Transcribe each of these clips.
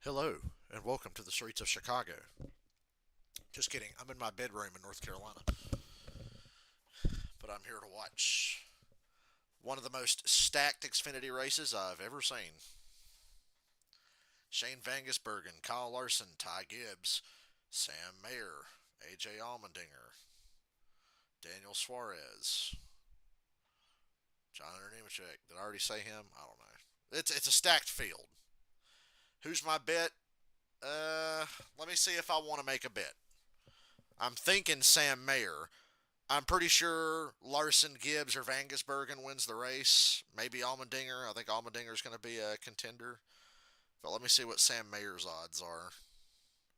Hello, and welcome to the streets of Chicago. Just kidding, I'm in my bedroom in North Carolina, but I'm here to watch one of the most stacked Xfinity races I've ever seen. Shane Vangisbergen, Kyle Larson, Ty Gibbs, Sam Mayer, AJ Allmendinger, Daniel Suarez, John Nemechek. Did I already say him? I don't know. It's a stacked field. Who's my bet? Let me see if I want to make a bet. I'm thinking Sam Mayer. I'm pretty sure Larson, Gibbs, or Vangisbergen wins the race. Maybe Allmendinger. I think Allmendinger's going to be a contender. But let me see what Sam Mayer's odds are.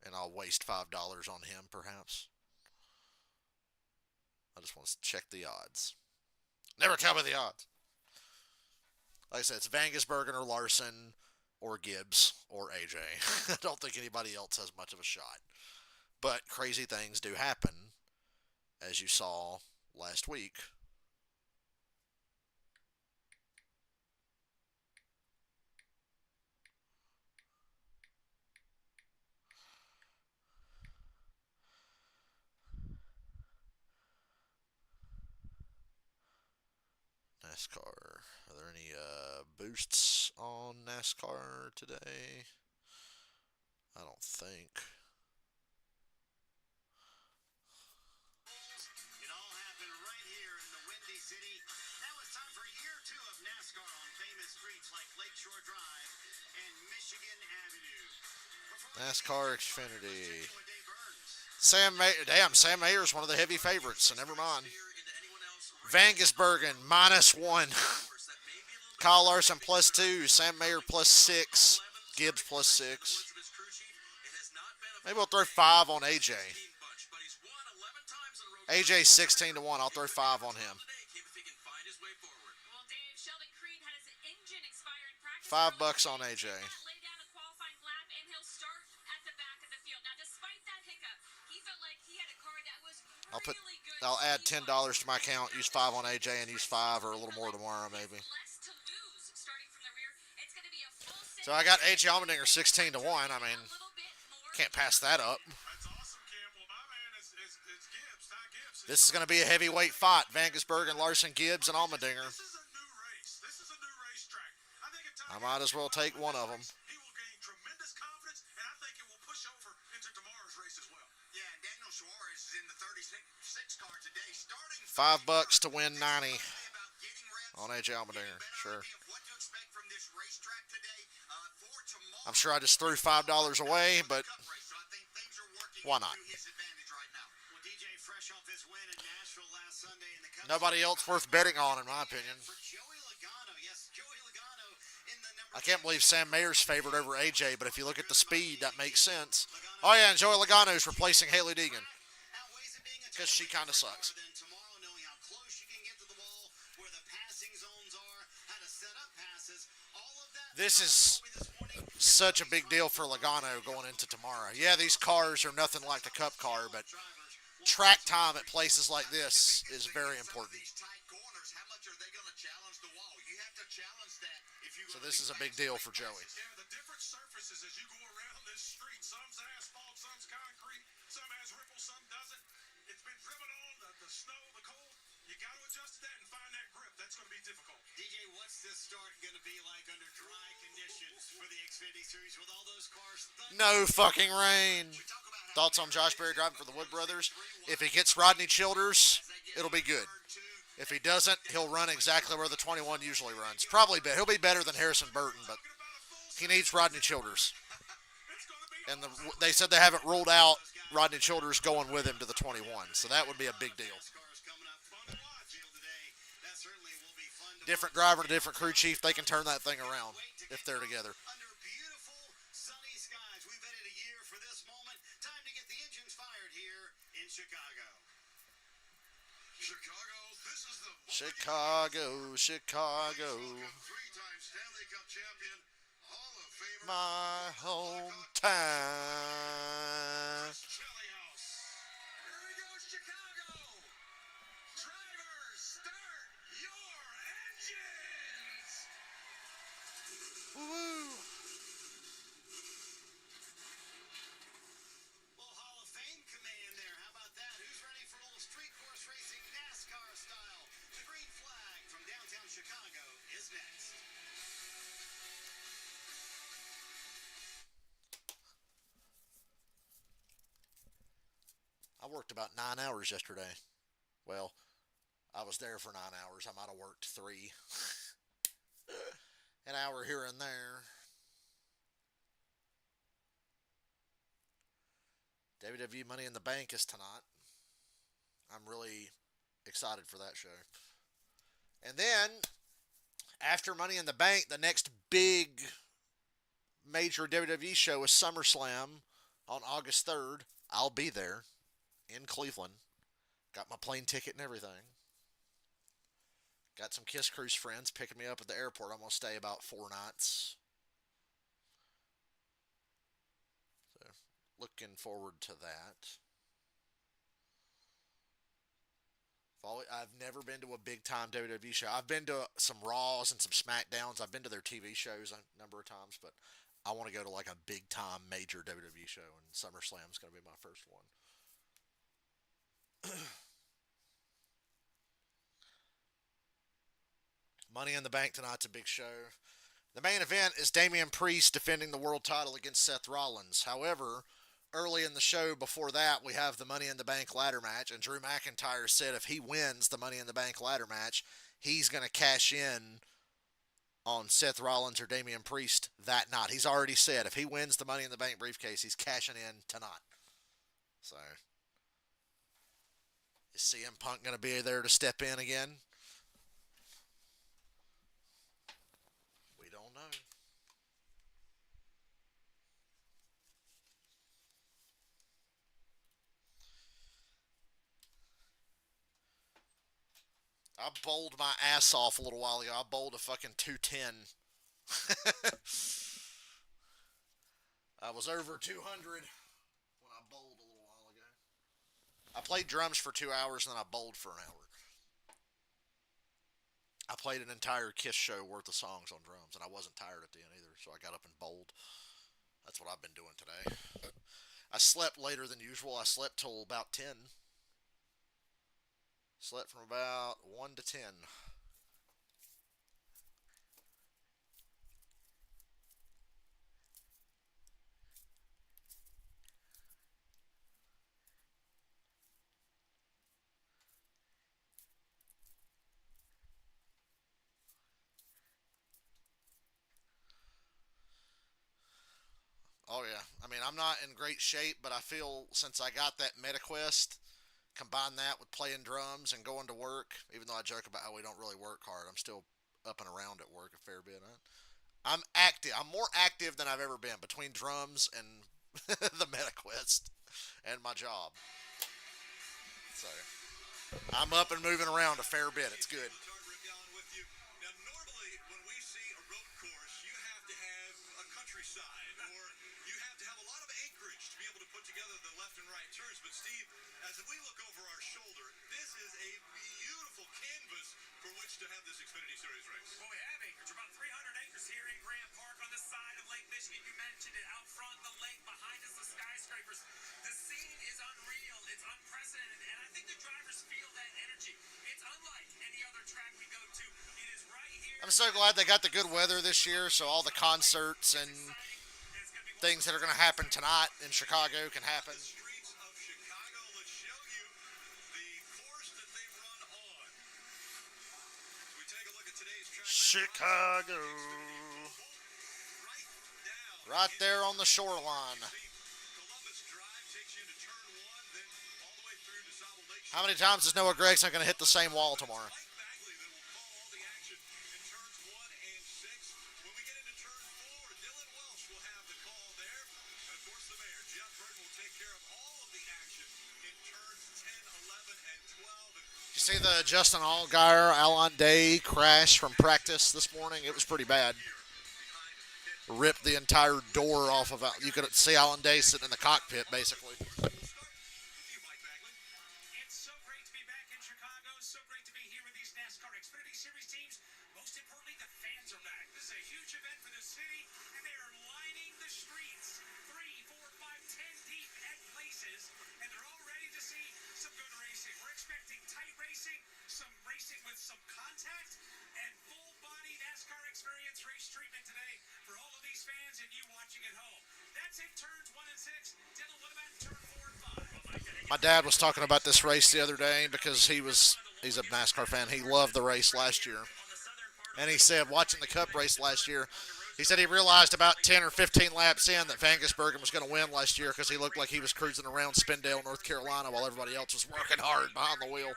And I'll waste $5 on him, perhaps. I just want to check the odds. Never tell me the odds. Like I said, it's Vangisbergen or Larson or Gibbs or AJ. I don't think anybody else has much of a shot. But crazy things do happen, as you saw last week. NASCAR. Are there any boosts on NASCAR today? I don't think. It all happened right here in the Windy City. Now it's time for year 2 of NASCAR on famous streets like Lakeshore Drive and Michigan Avenue. NASCAR Xfinity. Sam Mayer's one of the heavy favorites, so never mind. Vangisbergen -1. Kyle Larson +2. Sam Mayer +6. Gibbs +6. Maybe we'll throw 5 on AJ. AJ 16-1. I'll throw 5 on him. $5 on AJ. I'll add $10 to my account, use 5 on AJ, and use 5 or a little more tomorrow, maybe. So I got AJ Allmendinger 16-1. I mean, can't pass that up. This is going to be a heavyweight fight. Vangisbergen, Larson, Gibbs, and Allmendinger. I might as well take one of them. $5 to win 90 on AJ Allmendinger. Sure. I'm sure I just threw $5 away, but why not? Nobody else worth betting on, in my opinion. I can't believe Sam Mayer's favored over AJ, but if you look at the speed, that makes sense. Oh, yeah, and Joey Logano's replacing Haley Deegan because she kind of sucks. This is such a big deal for Logano going into tomorrow. Yeah, these cars are nothing like the Cup car, but track time at places like this is very important. So this is a big deal for Joey. The different surfaces as you go around this street. Some's asphalt, some's concrete, some has ripples, some doesn't. It's been driven on, the snow, the cold. You got to adjust to that and find that grip. That's going to be difficult. DJ, what's this start going to be like under dry conditions for the Xfinity Series with all those cars? No fucking rain. Thoughts on Josh Berry driving for the Wood Brothers? If he gets Rodney Childers, it'll be good. If he doesn't, he'll run exactly where the 21 usually runs. Probably he'll be better than Harrison Burton, but he needs Rodney Childers. And they said they haven't ruled out Rodney Childers going with him to the 21, so that would be a big deal. Different driver, different crew chief, they can turn that thing around if they're together. Chicago. My hometown. worked about 9 hours yesterday. Well, I was there for 9 hours. I might have worked 3. An hour here and there. WWE Money in the Bank is tonight. I'm really excited for that show. And then, after Money in the Bank, the next big major WWE show is SummerSlam on August 3rd. I'll be there in Cleveland. Got my plane ticket and everything. Got some Kiss Cruise friends picking me up at the airport. I'm going to stay about 4 nights. So, looking forward to that. I've never been to a big time WWE show. I've been to some Raws and some SmackDowns. I've been to their TV shows a number of times, but I want to go to like a big time major WWE show, and SummerSlam is going to be my first one. Money in the Bank tonight's a big show. The main event is Damian Priest defending the world title against Seth Rollins. However, early in the show before that, we have the Money in the Bank ladder match, and Drew McIntyre said if he wins the Money in the Bank ladder match, he's going to cash in on Seth Rollins or Damian Priest that night. He's already said if he wins the Money in the Bank briefcase, he's cashing in tonight. So, is CM Punk going to be there to step in again? We don't know. I bowled my ass off a little while ago. I bowled a fucking 210. I was over 200 when I bowled a little while ago. I played drums for 2 hours and then I bowled for an hour. I played an entire Kiss show worth of songs on drums and I wasn't tired at the end either, so I got up and bowled. That's what I've been doing today. I slept later than usual. I slept till about 10. Slept from about 1 to 10. Oh, yeah. I mean, I'm not in great shape, but I feel since I got that MetaQuest, combine that with playing drums and going to work, even though I joke about how we don't really work hard, I'm still up and around at work a fair bit. I'm active. I'm more active than I've ever been between drums and the MetaQuest and my job. So I'm up and moving around a fair bit. It's good. Now, normally when we see a road course, you have to have a countryside or you have to have a lot of acreage to be able to put together the left and right turns. But Steve, as we look over our shoulder, this is a beautiful canvas for which to have this Xfinity Series race. Well, we have acreage, about 300 acres here in Grant Park on the side of Lake Michigan. You mentioned it, out front, the lake, behind us, the skyscrapers. The scene is unreal. It's unprecedented, and I think the drivers feel that energy. It's unlike any other track we go to. It is right here. I'm so glad they got the good weather this year, so all the concerts and things that are going to happen tonight in Chicago can happen. The streets of Chicago, let's show you the course that they run on. As we take a look at today's track. Chicago. Right there on the shoreline. Columbus Drive takes you to turn 1, then all the way through to South Lake. How many times is Noah Gregson going to hit the same wall tomorrow? Mike Bagley that will call all the action in turns 1 and 6. When we get into turn 4, Dylan Welsh will have the call there. And of course the mayor, Jeff Burton, will take care of all of the action in turns 10, 11, and 12. And You see the Justin Allgaier, Alan Day crash from practice this morning? It was pretty bad. Ripped the entire door off of it. You could see Alan Day sitting in the cockpit, basically. we'll start with you, Mike Bagley. It's so great to be back in Chicago. So great to be here with these NASCAR Xfinity Series teams. Most importantly, the fans are back. This is a huge event for the city, and they are lining the streets 3, 4, 5, 10 deep at places, and they're all ready to see some good racing. We're expecting tight racing, some racing with some contact, and full-body NASCAR experience race treatment today for all of these fans and you watching at home. That's in turns 1 and 6. Dylan, what about turn 4 and 5? Well, Mike, I think My dad was talking about this race the other day because he's a NASCAR fan. He loved the race last year. And he said watching the Cup race last year, he said he realized about 10 or 15 laps in that Vangisbergen was going to win last year because he looked like he was cruising around Spindale, North Carolina while everybody else was working hard behind the wheel.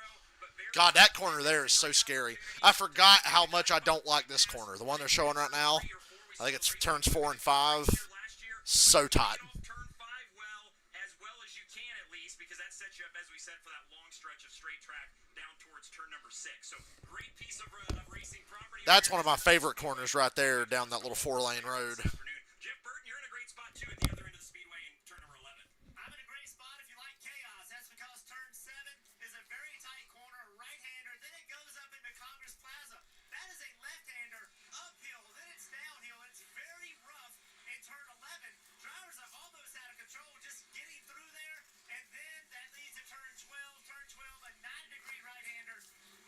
God, that corner there is so scary. I forgot how much I don't like this corner. The one they're showing right now, I think it's turns 4 and 5. So tight. Turn 5 well as you can at least, because that sets you up, as we said, for that long stretch of straight track down towards turn number 6. So great piece of racing property. That's one of my favorite corners right there down that little 4-lane road. Jeff Burton, you're in a great spot too at the other end of the speedway in turn number 11. I'm in a great spot if you like chaos. That's because turn 7 is a very tight corner, a right-hander. Then it goes up into Congress Plaza. That is a left-hander uphill. Then it's downhill. It's very rough in turn 11. Drivers are almost out of control just getting through there. And then that leads to turn 12. Turn 12, a 90-degree right-hander.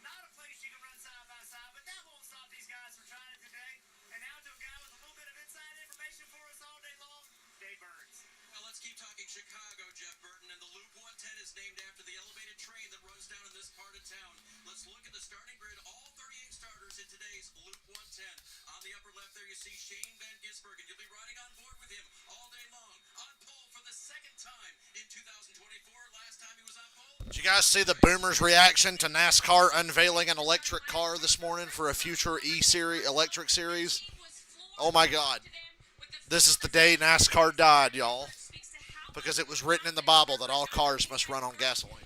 Not a place you can run side by side, but that won't stop these guys from trying it today. And now to a guy with a little bit of inside information for us all day long, Dave Burns. Well, let's keep talking Chicago, Jeff Burton, and the Loop 110 is named after the elevated train that runs down in this part of town. Let's look at the starting grid. All 38 starters in today's Loop 110. On the upper left there, you see Shane Van Gisbergen. You'll be riding on board with him all day long. On pole for the second time in 2024. Last time he was on pole. Did you guys see the Boomers' reaction to NASCAR unveiling an electric car this morning for a future E-Series electric series? Oh my God. This is the day NASCAR died, y'all. Because it was written in the Bible that all cars must run on gasoline.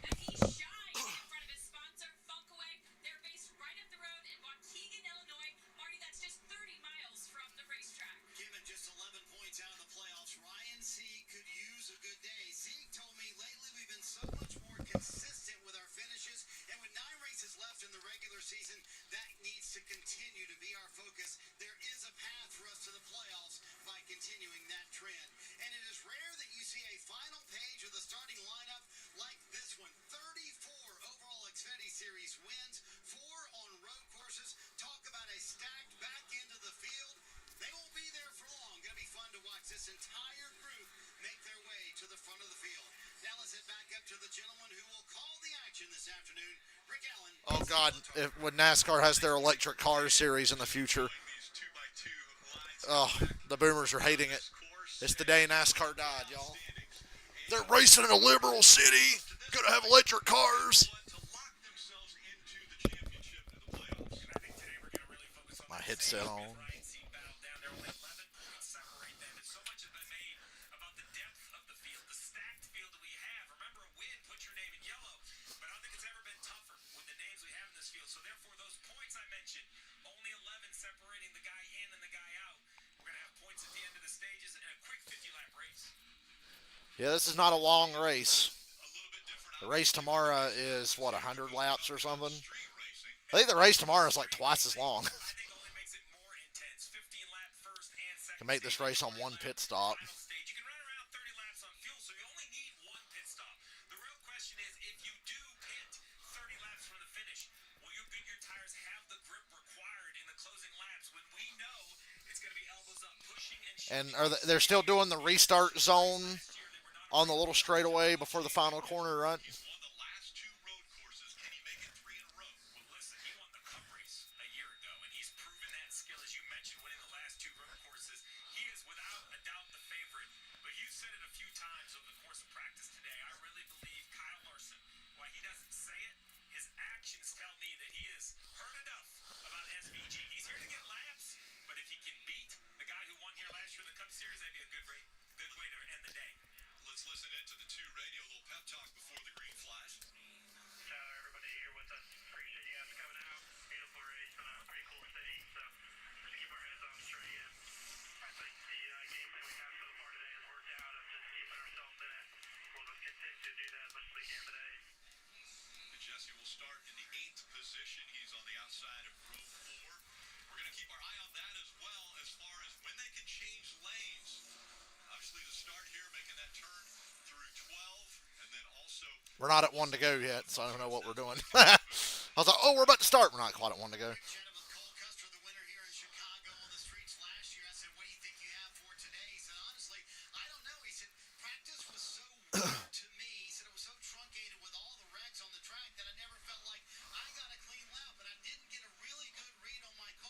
Given just 11 points out of the playoffs, Ryan Sieg could use a good day. Sieg told me lately we've been so much more consistent with our finishes, and with 9 races left in the regular season, that needs to continue to be our focus. There is a path for us to the playoffs by continuing that trend. And it is rare that you see a final page of the starting lineup like this one. 34 overall Xfinity Series wins, 4 on road courses. Talk about a stacked back end of the field. They won't be there for long. Going to be fun to watch this entire group make their way to the front of the field. Now let's head back up to the gentleman who will call the action this afternoon, Rick Allen. Oh God, when NASCAR has their electric car series in the future, oh, the Boomers are hating it. It's the day NASCAR died, y'all. They're racing in a liberal city. Gonna have electric cars. My headset on. Only 11 separating the guy in and the guy out. We're going to have points at the end of the stages and a quick 50-lap race. Yeah, this is not a long race. The race tomorrow is, what, 100 laps or something? I think the race tomorrow is like twice as long. I think only makes it more intense. 15-lap first and second. Can make this race on one pit stop. You can run around 30 laps on fuel, so you only need one pit stop. The real question is, if you do pit 30 laps from the finish, will your Goodyear tires have the grip required in the closing laps when we know it's going to be elbows up, pushing and And they're still doing the restart zone on the little straightaway before the final corner, right? He's won the last 2 road courses. Can he make it 3 in a row? Well, listen, he won the Cup race a year ago, and he's proven that skill, as you mentioned, winning the last 2 road courses. He is without a doubt the favorite. But you said it a few times over the course of practice today. I really believe Kyle Larson, while he doesn't say it, his actions tell me that he has heard enough about SVG. He's here to get laps, but if he can beat the guy who won here last year in the Cup Series, that'd be a good way to end the day. Let's listen into the 2 radio, a little pep talk before the green flash. Everybody here with us. Appreciate you guys coming out. Beautiful race. Pretty cool city. So just keep our heads on straight. And I think the game plan we have so far today has worked out of just keeping ourselves in it. We'll just continue to do that as much as we can today. And Jesse will start in the 8th position. He's on the outside of row 4. We're going to keep our eye on that as well as far as when they can change lanes. Obviously, the start here making that turn through 12, and then also We're not at 1 to go yet, so I don't know what we're doing. I was like, oh, we're about to start. We're not quite at 1 to go. Chatted with Cole Custer, the winner here in Chicago on the streets last year. I said, what do you think you have for today? He said, honestly, I don't know. He said, practice was so weird to me. He said, it was so truncated.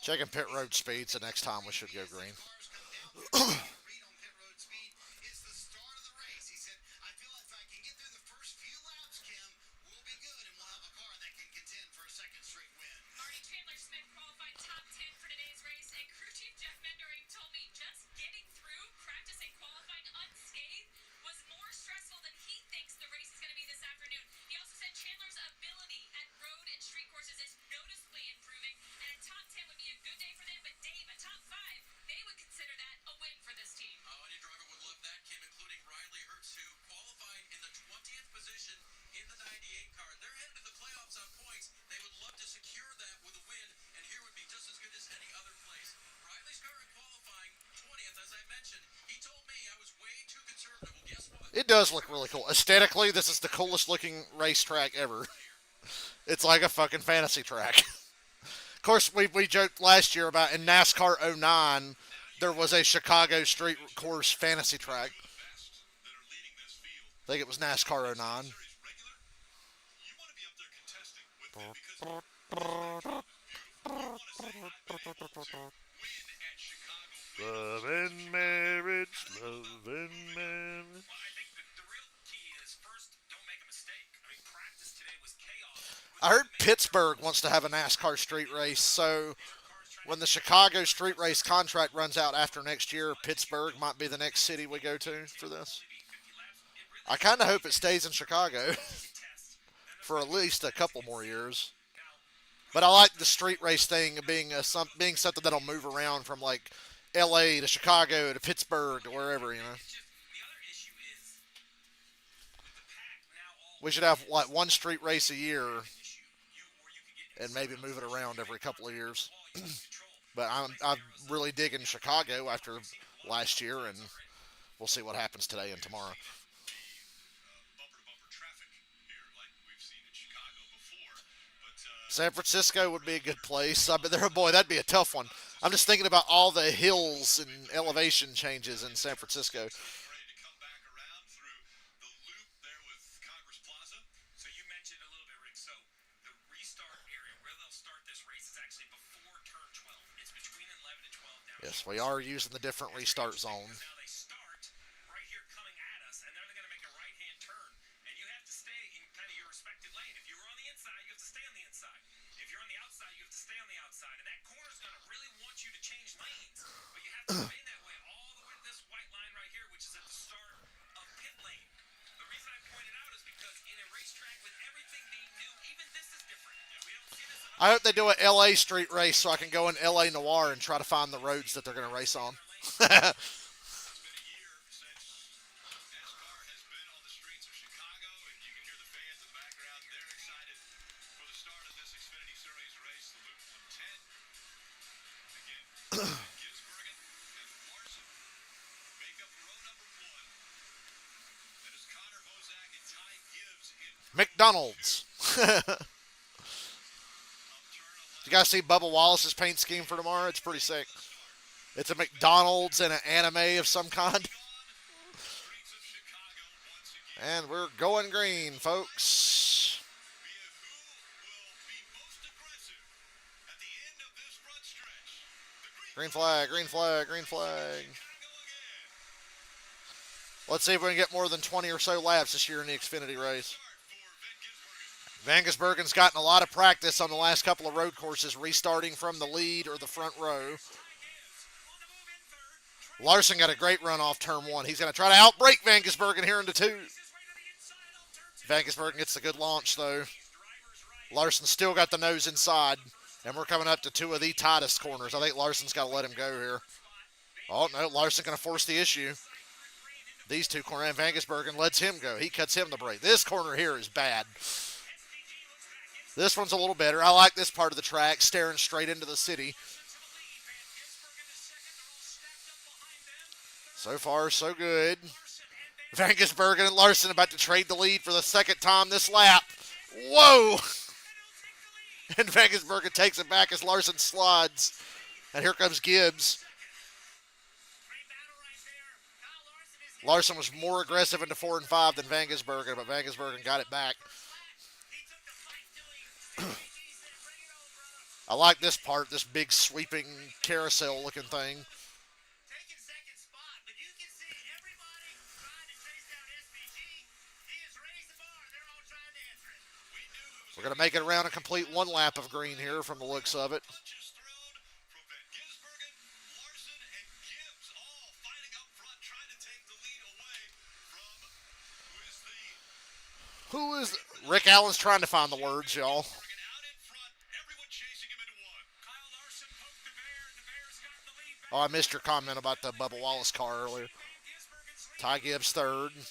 Checking pit road speeds. The next time we should go green. Read on pit road speed. It's the start of the race. He said, I feel like if I can get through the first few laps, Kim, we'll be good and we'll have a car that can contend for a second straight win. Marty Chandler Smith qualified top 10 for today's race, and crew chief Jeff Mendering told me just getting through practice and qualifying unscathed was more stressful than he thinks the race is going to be this afternoon. He also said Chandler's ability at road and street courses is noticeably improving, and a top 10 would be a good day for them, but Dave, a top 5, they would consider that a win for this team. Any driver would love that, Kim, including Riley Hurts, who qualified in the 20th position in the 98 car. They're headed to the playoffs on points. They would love to secure that with a win, and here would be just as good as any other place. Riley's car in qualifying 20th, as I mentioned. He told me I was way too conservative. Well, guess what? It does look really cool. Aesthetically, this is the coolest looking racetrack ever. It's like a fucking fantasy track. Of course, we joked last year about in NASCAR 09, there was a Chicago street course fantasy track. I think it was NASCAR 09. You want to be up there contesting with them because you want to say, win at Chicago. Love and marriage, love and marriage. Well, I think the real key is first, don't make a mistake. I mean, practice today was chaos. I heard Pittsburgh wants to have a NASCAR street race, so when the Chicago street race contract runs out after next year, Pittsburgh might be the next city we go to for this. I kind of hope it stays in Chicago for at least a couple more years. But I like the street race thing being being something that'll move around from like L.A. to Chicago to Pittsburgh to wherever, you know. The other issue is with the pack now all We should have like one street race a year issue. You and maybe move it around every couple of years. could control. But I'm really digging Chicago after last year, and we'll see what happens today and tomorrow. Bumper-to-bumper traffic here like we've seen in Chicago before. But San Francisco would be a good place. I bet there, boy, that'd be a tough one. I'm just thinking about all the hills and elevation changes in San Francisco. ready to come back around through the loop there with Congress Plaza. So you mentioned a little bit, Rick. So the restart area where they'll start this race is actually before turn 12. It's between 11 and 12 down. Yes, we are using the different restart zone. Now they start right here coming at us, and they're going to make a right-hand turn, and you have to stay in kind of your respective lane. If you're on the inside, you have to stay on the inside. If you're on the outside, you have to stay on the outside, and that corner's going to really want you to change lanes, but you have to remain that way all the way to this white line right here, which is at the start of pit lane. The reason I point it out is because in a racetrack with everything being new, even this is different. Yeah, we don't see this enough. I hope they do an LA street race so I can go in LA Noir and try to find the roads that they're going to race on. It's been a year since NASCAR has been on the streets of Chicago, and you can hear the fans in the background. They're excited for the start of this Xfinity Series race, the Loop 110. Again, Gibbsbergen and Larson make up row number 1. That is Connor Hozak and Ty Gibbs in McDonald's. turn 11. You guys see Bubba Wallace's paint scheme for tomorrow? It's pretty sick. It's a McDonald's and an anime of some kind. Streets of Chicago once again. And we're going green, folks. Via who will be most aggressive at the end of this front stretch. The Green flag, green flag, green flag. Chicago again. Let's see if we can get more than 20 or so laps this year in the Xfinity race. Start for Van Gisbergen. Van Gisbergen's gotten a lot of practice on the last couple of road courses, restarting from the lead or the front row. Larson got a great run off turn 1. He's going to try to outbrake Van Gisbergen here into 2. Van Gisbergen gets a good launch, though. Larson still got the nose inside, and we're coming up to 2 of the tightest corners. I think Larson's got to let him go here. Oh, no, Larson going to force the issue. These 2 corners, and Van Gisbergen lets him go. He cuts him the brake. This corner here is bad. This one's a little better. I like this part of the track, staring straight into the city. So far, so good. Van Gisbergen and Larson about to trade the lead for the second time this lap. Whoa! And Van Gisbergen takes it back as Larson slides. And here comes Gibbs. Larson was more aggressive into 4 and 5 than Van Gisbergen, but Van Gisbergen got it back. I like this part, this big sweeping carousel looking thing. Taking second spot, but you can see everybody trying to chase down SPG. He has raised the bar. They're all trying to answer it. We knew it was We're going to make it around and complete one lap of green here from the looks of it. punches thrown from Van Gisbergen, Larson, and Gibbs all fighting up front, trying to take the lead away from Who is Rick Allen's trying to find the words, y'all. Gisbergen out in front, everyone chasing him into one. Kyle Larson poked the bear, and the Bears got the lead back. Oh, I missed your comment about the Bubba Wallace car earlier. Van Gisbergen's lead Ty Gibbs third. 5 car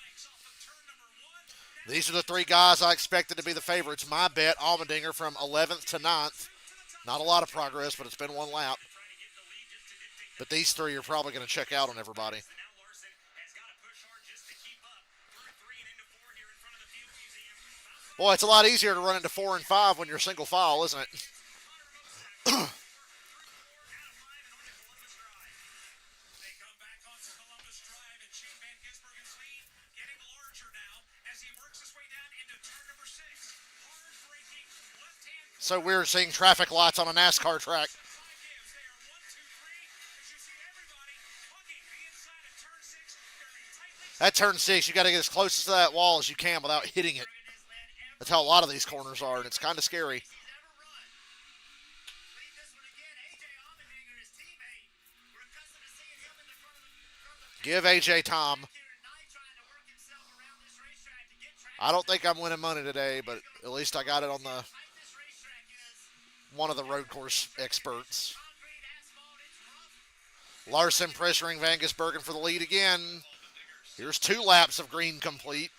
lengths off of turn number 1. These are the three guys I expected to be the favorites. My bet, Allmendinger from 11th to 9th. Not a lot of progress, but it's been one lap. But these three are probably going to check out on everybody. Now Larson has got to push hard just to keep up. Through 3 and into 4 here in front of the Field Museum. Boy, it's a lot easier to run into 4 and 5 when you're single file, isn't it? They come back on Columbus Drive, and Shane Van Gisbergen's lead getting larger now as he works his way down into turn number 6. Hard braking, left-hand So weird seeing traffic lights on a NASCAR track. Gibbs. They are 1, 2, 3. As you see everybody hugging the inside of turn 6. Very tightly. That turn 6, you got to get as close to that wall as you can without hitting it. That's how a lot of these corners are, and it's kind of scary. He's ever run. Lead this one again. AJ Allmendinger, his teammate. We're accustomed to seeing him in the front of the Give AJ time. here tonight, trying to work himself around this racetrack to get track. I don't think I'm winning money today, but at least I got it on the Tight this racetrack is. one of the road course experts. Concrete, asphalt, it's rough. Larson pressuring Van Gisbergen for the lead again. Here's 2 laps of green complete.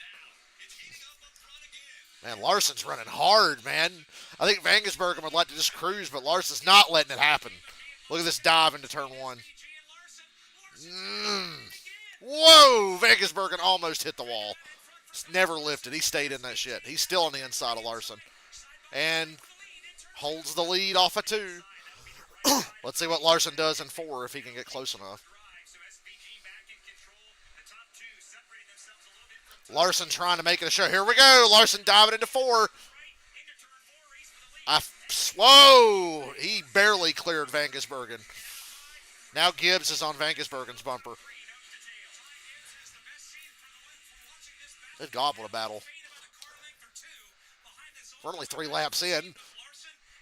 Man, Larson's running hard, man. I think Van Gisbergen would like to just cruise, but Larson's not letting it happen. Look at this dive into turn 1. Whoa! Van Gisbergen almost hit the wall. It's never lifted. He stayed in that shit. He's still on the inside of Larson. And holds the lead off of 2. Let's see what Larson does in 4 if he can get close enough. So SPG back in control. The top 2 separating themselves a little bit from Larson trying to make it a show. Here we go. Larson diving into 4. right into turn 4. Race for the lead. Whoa! He barely cleared Van Gisbergen. Now Gibbs is on Van Gisbergen's bumper. Good God, what a battle. We're only 3 laps in. Larson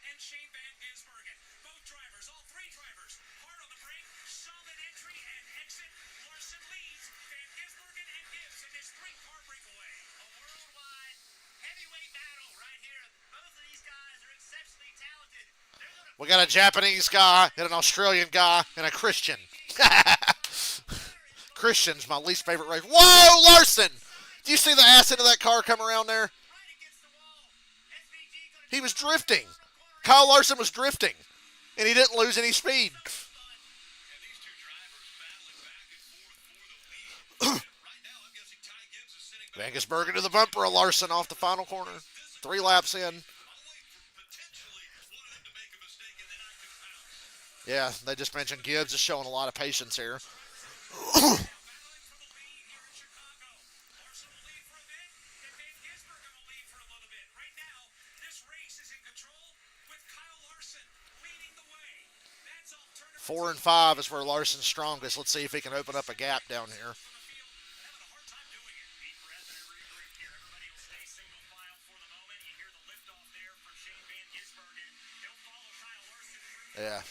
and Shane Van Gisbergen. Both drivers, all 3 drivers, hard on the brake, solid entry and exit. Larson leads Van Gisbergen and Gibbs in this 3-car breakaway. A worldwide heavyweight battle right here. Both of these guys are exceptionally talented. They're gonna We got a Japanese guy and an Australian guy and a Christian. Christian's my least favorite race. Whoa, Larson! Do you see the ass end of that car come around there? right against the wall. SPG gonna He was drifting. Kyle Larson was drifting, and he didn't lose any speed. And these two drivers battling back and forth for the lead. Right now, I'm guessing Ty Gibbs is sitting back. Van Gisbergen to the bumper of Larson off the final corner. 3 laps in. I'll wait for potentially one of them to make a mistake, and then I can pounce. Yeah, they just mentioned Gibbs is showing a lot of patience here. Battling for the lead here in Chicago. Larson will lead for a bit, and Van Gisbergen will lead for a little bit. Right now, this race is in control with Kyle Larson leading the way. That's off turn number 4 and 5 is where Larson's strongest. Let's see if he can open up a gap down here. on the field. Having a hard time doing it. Deep breath and a regroup here. Everybody will stay single file for the moment. You hear the liftoff there from Shane Van Gisbergen. He'll follow Kyle Larson through Yeah. 4.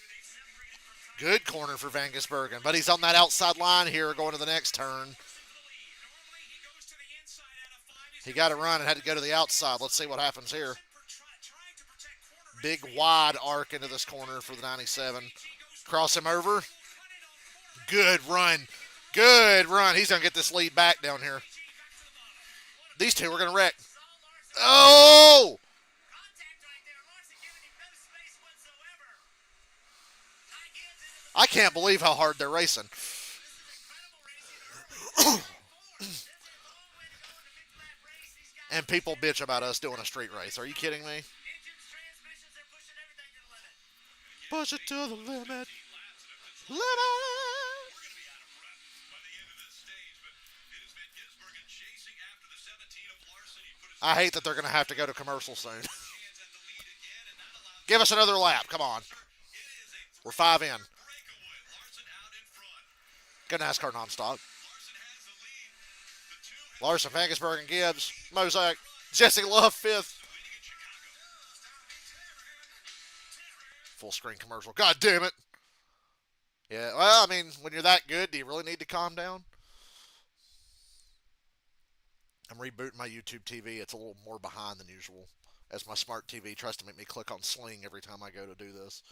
They separated from Ty Good corner for Van Gisbergen, but he's on that outside line here going to the next turn. Larson for the lead. Normally he goes to the inside out of 5. He's He got to run and had to go to the outside. Let's see what happens here. trying to protect corner Big wide arc into this corner for the 97. Cross him over. Good run. Good run. He's going to get this lead back down here. These two are going to wreck. Oh! contact right there. Larson giving him no space whatsoever. Ty Gibbs into the I can't believe how hard they're racing. incredible racing. This is a long way to go in a big flat race. These guys, And people bitch about us doing a street race. Are you kidding me? engines, transmissions, they're pushing everything to the limit. Push it to the limit. Limit. We're going to be out of breath by the end of this stage, but it is Van Gisbergen chasing after the 17 of Larson. He put his I hate that they're going to have to go to commercial soon. Give us another lap. Come on. We're 5 in. Go NASCAR nonstop. Larson, Vangersberg, and Gibbs. Mosaic. Jesse Love, 5th. Full screen commercial. God damn it. Yeah, well, I mean, when you're that good, do you really need to calm down? I'm rebooting my YouTube TV. It's a little more behind than usual, as my smart TV tries to make me click on Sling every time I go to do this.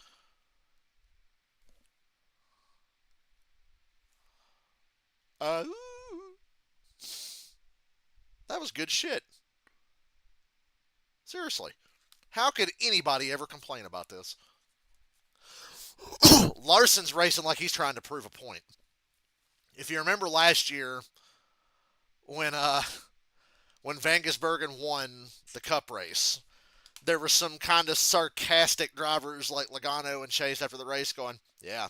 That was good shit. Seriously. How could anybody ever complain about this? Larson's racing like he's trying to prove a point. If you remember last year when Van Gisbergen won the Cup race, there were some kind of sarcastic drivers like Logano and Chase after the race going, yeah,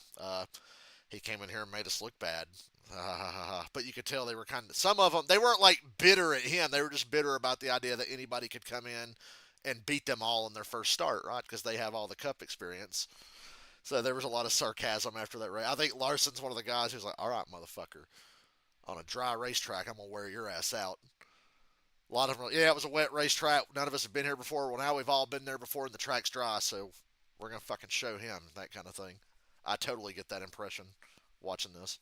he came in here and made us look bad. But you could tell they were kind of, some of them, they weren't like bitter at him. They were just bitter about the idea that anybody could come in and beat them all in their first start, right? Because they have all the Cup experience. So there was a lot of sarcasm after that race. I think Larson's one of the guys who's like, all right, motherfucker, on a dry racetrack, I'm going to wear your ass out. A lot of them, yeah, it was a wet racetrack. None of us have been here before. Well, now we've all been there before and the track's dry, so we're going to fucking show him, that kind of thing. I totally get that impression watching this.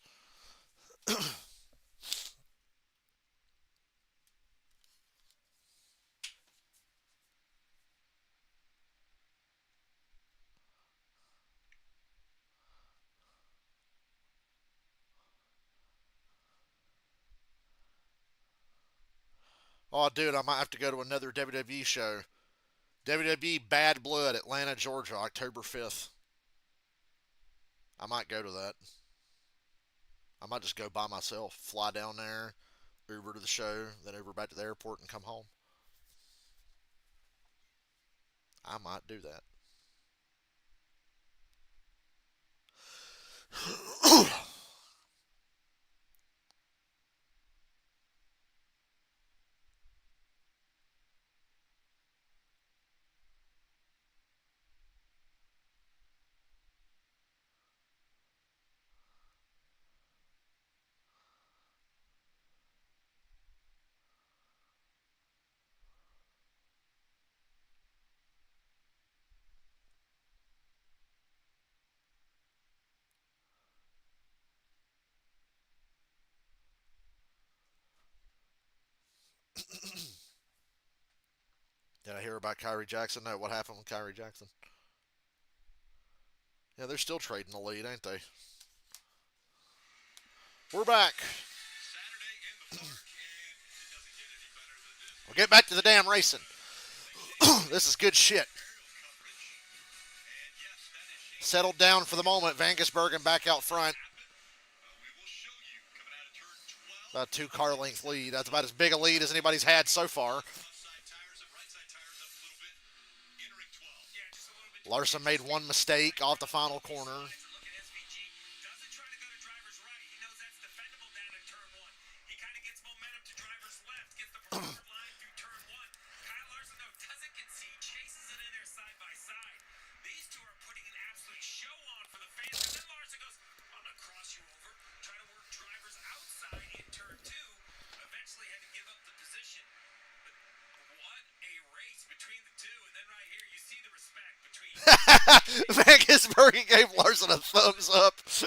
Oh, dude, I might have to go to another WWE show. WWE Bad Blood, Atlanta, Georgia, October 5th. I might go to that. I might just go by myself, fly down there, Uber to the show, then Uber back to the airport and come home. I might do that. Did I hear about Kyrie Jackson? No, what happened with Kyrie Jackson? Yeah, they're still trading the lead, ain't they? We're back. We'll get back to the damn racing. This is good shit. Settled down for the moment. Van Gisbergen back out front. About 2 car length lead. That's about as big a lead as anybody's had so far. Larson made one mistake off the final corner. Van Gisbergen gave Larson a thumbs up. Yeah,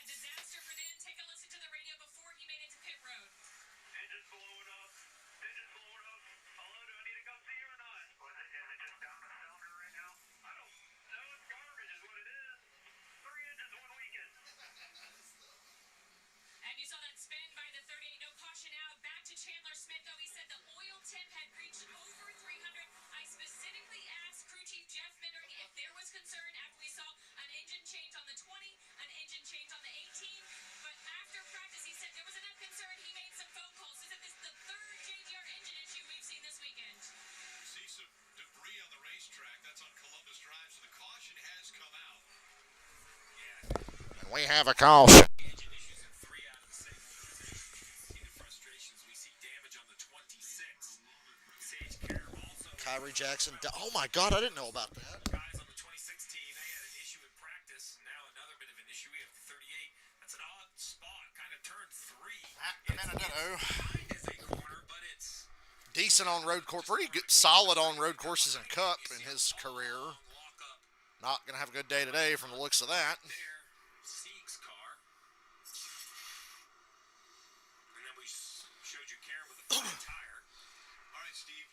disaster for them. Take a listen to the radio before he made it to pit road. Engine's blowing up. Engine's blowing up. Hello, do I need to come see you or not? Is it just down a cylinder right now? I don't know. It's garbage is what it is. 3 engines 1 weekend. And you saw that spin by the 38. No caution out. Back to Chandler Smith, though. He said the oil temp had reached over 300. I specifically asked crew chief Jeff Mindering if there was concern after we saw an engine change on the 20, an engine change on the 18. But after practice, he said there was enough concern. He made some phone calls. He said this is the 3rd JGR engine issue we've seen this weekend. See some debris on the racetrack. That's on Columbus Drive, so the caution has come out. We have a caution. Kyrie Jackson. Oh my God, I didn't know about that. Guys on the 26 team, they had an issue in practice. Now another bit of an issue. We have the 38. That's an odd spot. Kind of turned 3. Benedetto. It's is a corner, but it's Decent on road course. Pretty good, solid on road courses in Cup in his career. walk up Not going to have a good day today from the looks of that. there. Sieg's car. And then we showed you Karen with a flat tire. All right, Steve.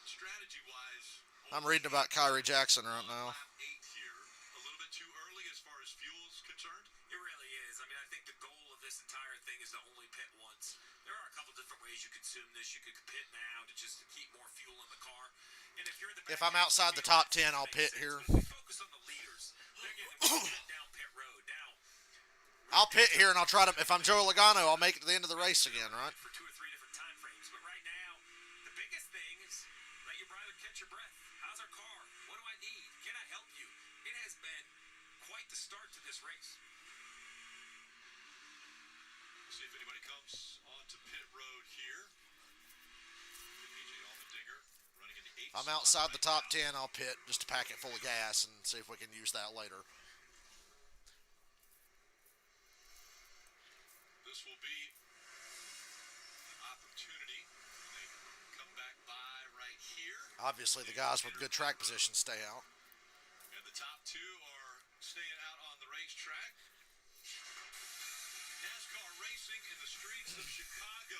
Strategy-wise, I'm reading about Kyrie Jackson right now. lap 8 here. A little bit too early as far as fuel's concerned. It really is. I mean, I think the goal of this entire thing is to only pit once. There are a couple different ways you consume this. You could pit now to just keep more fuel in the car. And if you're in the If I'm outside the top 10, I'll pit here. We focus on the leaders. They're getting down pit road now. I'll pit here and I'll try to. If I'm Joe Logano, I'll make it to the end of the race again, right? For 2 or 3 different time frames. But right now, the biggest thing is let your driver catch your breath. How's our car? What do I need? Can I help you? It has been quite the start to this race. We'll see if anybody comes onto pit road here. AJ Allmendinger running in the 8th I'm spot outside the right top now. 10, I'll pit just to pack it full of gas and see if we can use that later. This will be an opportunity when they come back by right here. Obviously, the guys with good track position stay out. And the top 2 are staying out on the racetrack. NASCAR racing in the streets of Chicago.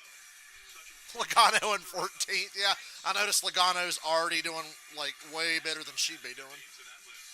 Such a Logano in 14th. Yeah, I noticed Logano's already doing like way better than she'd be doing. to that list.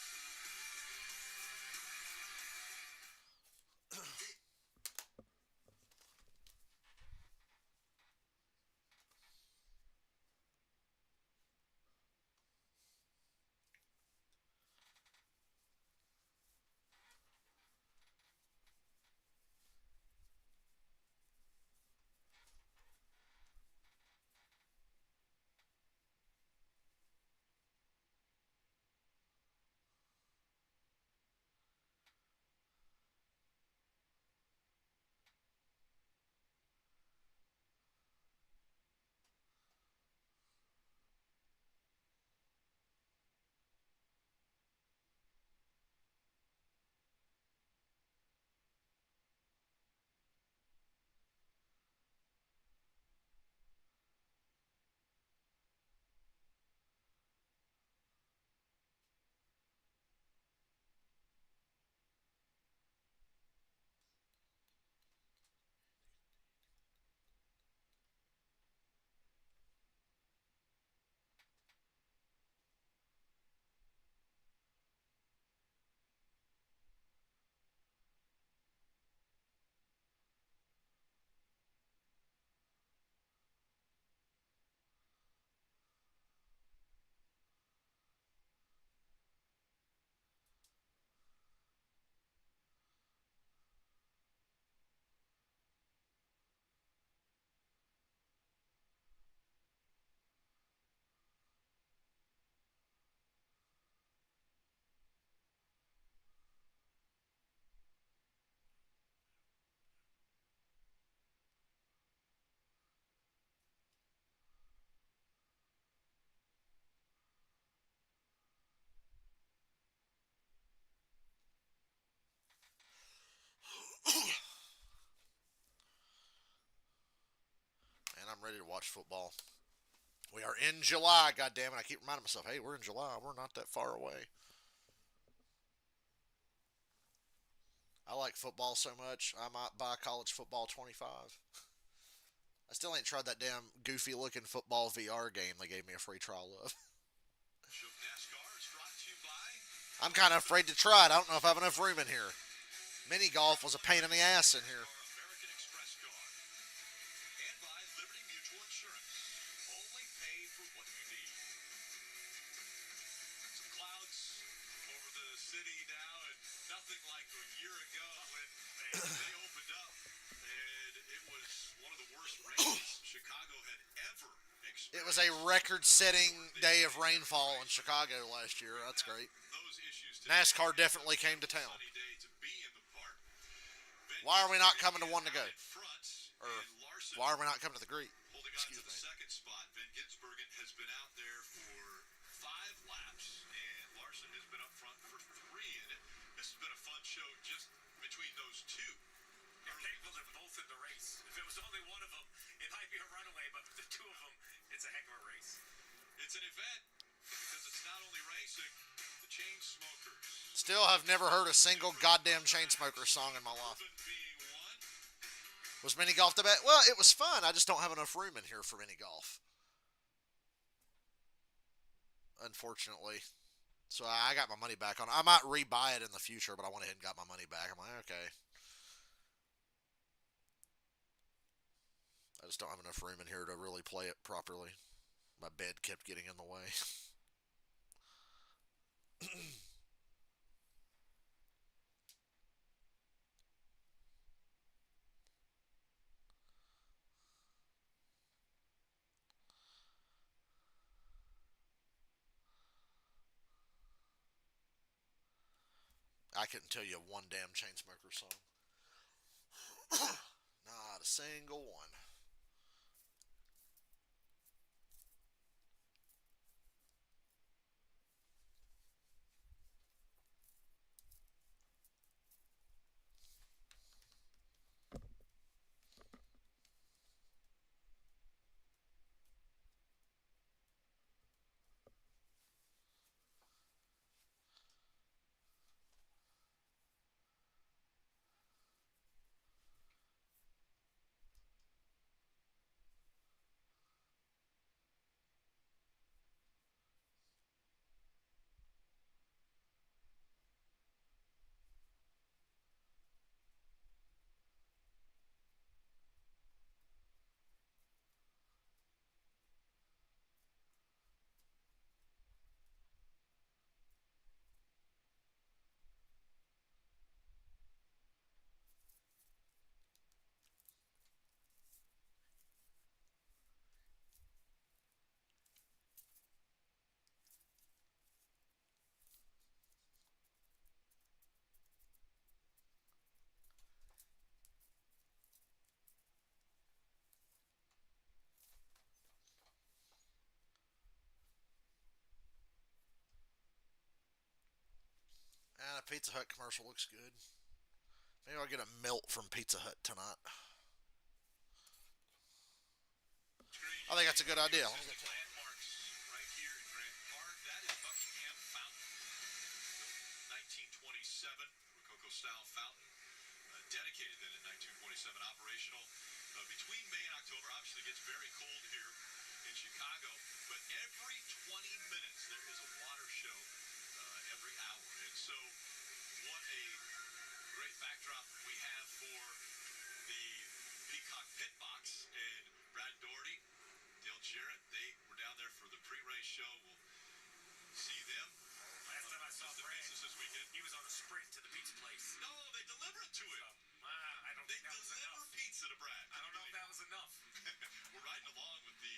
And I'm ready to watch football. We are in July, goddammit. I keep reminding myself, hey, we're in July. We're not that far away. I like football so much, I might buy college football 25. I still ain't tried that damn goofy looking football VR game they gave me a free trial of. NASCAR is brought to you by I'm kind of afraid to try it. I don't know if I have enough room in here. Mini golf was a pain in the ass in here. American Express card. And by Liberty Mutual Insurance. Only pay for what you need. Some clouds over the city now, and nothing like a year ago when they opened up. And it was one of the worst rains Chicago had ever experienced. It was a record-setting day of rainfall in Chicago last year. That's great. Those issues today. NASCAR definitely came to town. Sunny day to be in the park. Why are we not coming to one to go? In front, Or and Larson why are we not coming to the Greek? holding on Excuse to the me. second spot. Van Ginsbergen has been out there for It's an event because it's not only racing, the chain smokers. Still have never heard a single goddamn Chainsmokers song in my life. Urban being one. Was mini golf the best? Well, it was fun. I just don't have enough room in here for mini golf. Unfortunately. So I got my money back on it. I might rebuy it in the future, but I went ahead and got my money back. I'm like, okay. I just don't have enough room in here to really play it properly. My bed kept getting in the way. I couldn't tell you one damn Chainsmokers song. Not a single one. And a Pizza Hut commercial looks good. Maybe I'll get a melt from Pizza Hut tonight. I think that's a good idea. Landmarks right here in Grant Park. That is Buckingham Fountain. 1927 Rococo style fountain. Dedicated then in 1927, operational between May and October. Obviously it gets very cold here in Chicago, but every 20 minutes there is a water show every hour. And so what a great backdrop we have for the Peacock Pit Box. And Brad Doherty, Dale Jarrett, they were down there for the pre-race show. We'll see them. Last time I saw Brad, This weekend. he was on a sprint to the pizza place. No, they deliver it to him. I don't They think that was deliver enough. pizza to Brad. I don't know if that was enough. We're riding along with the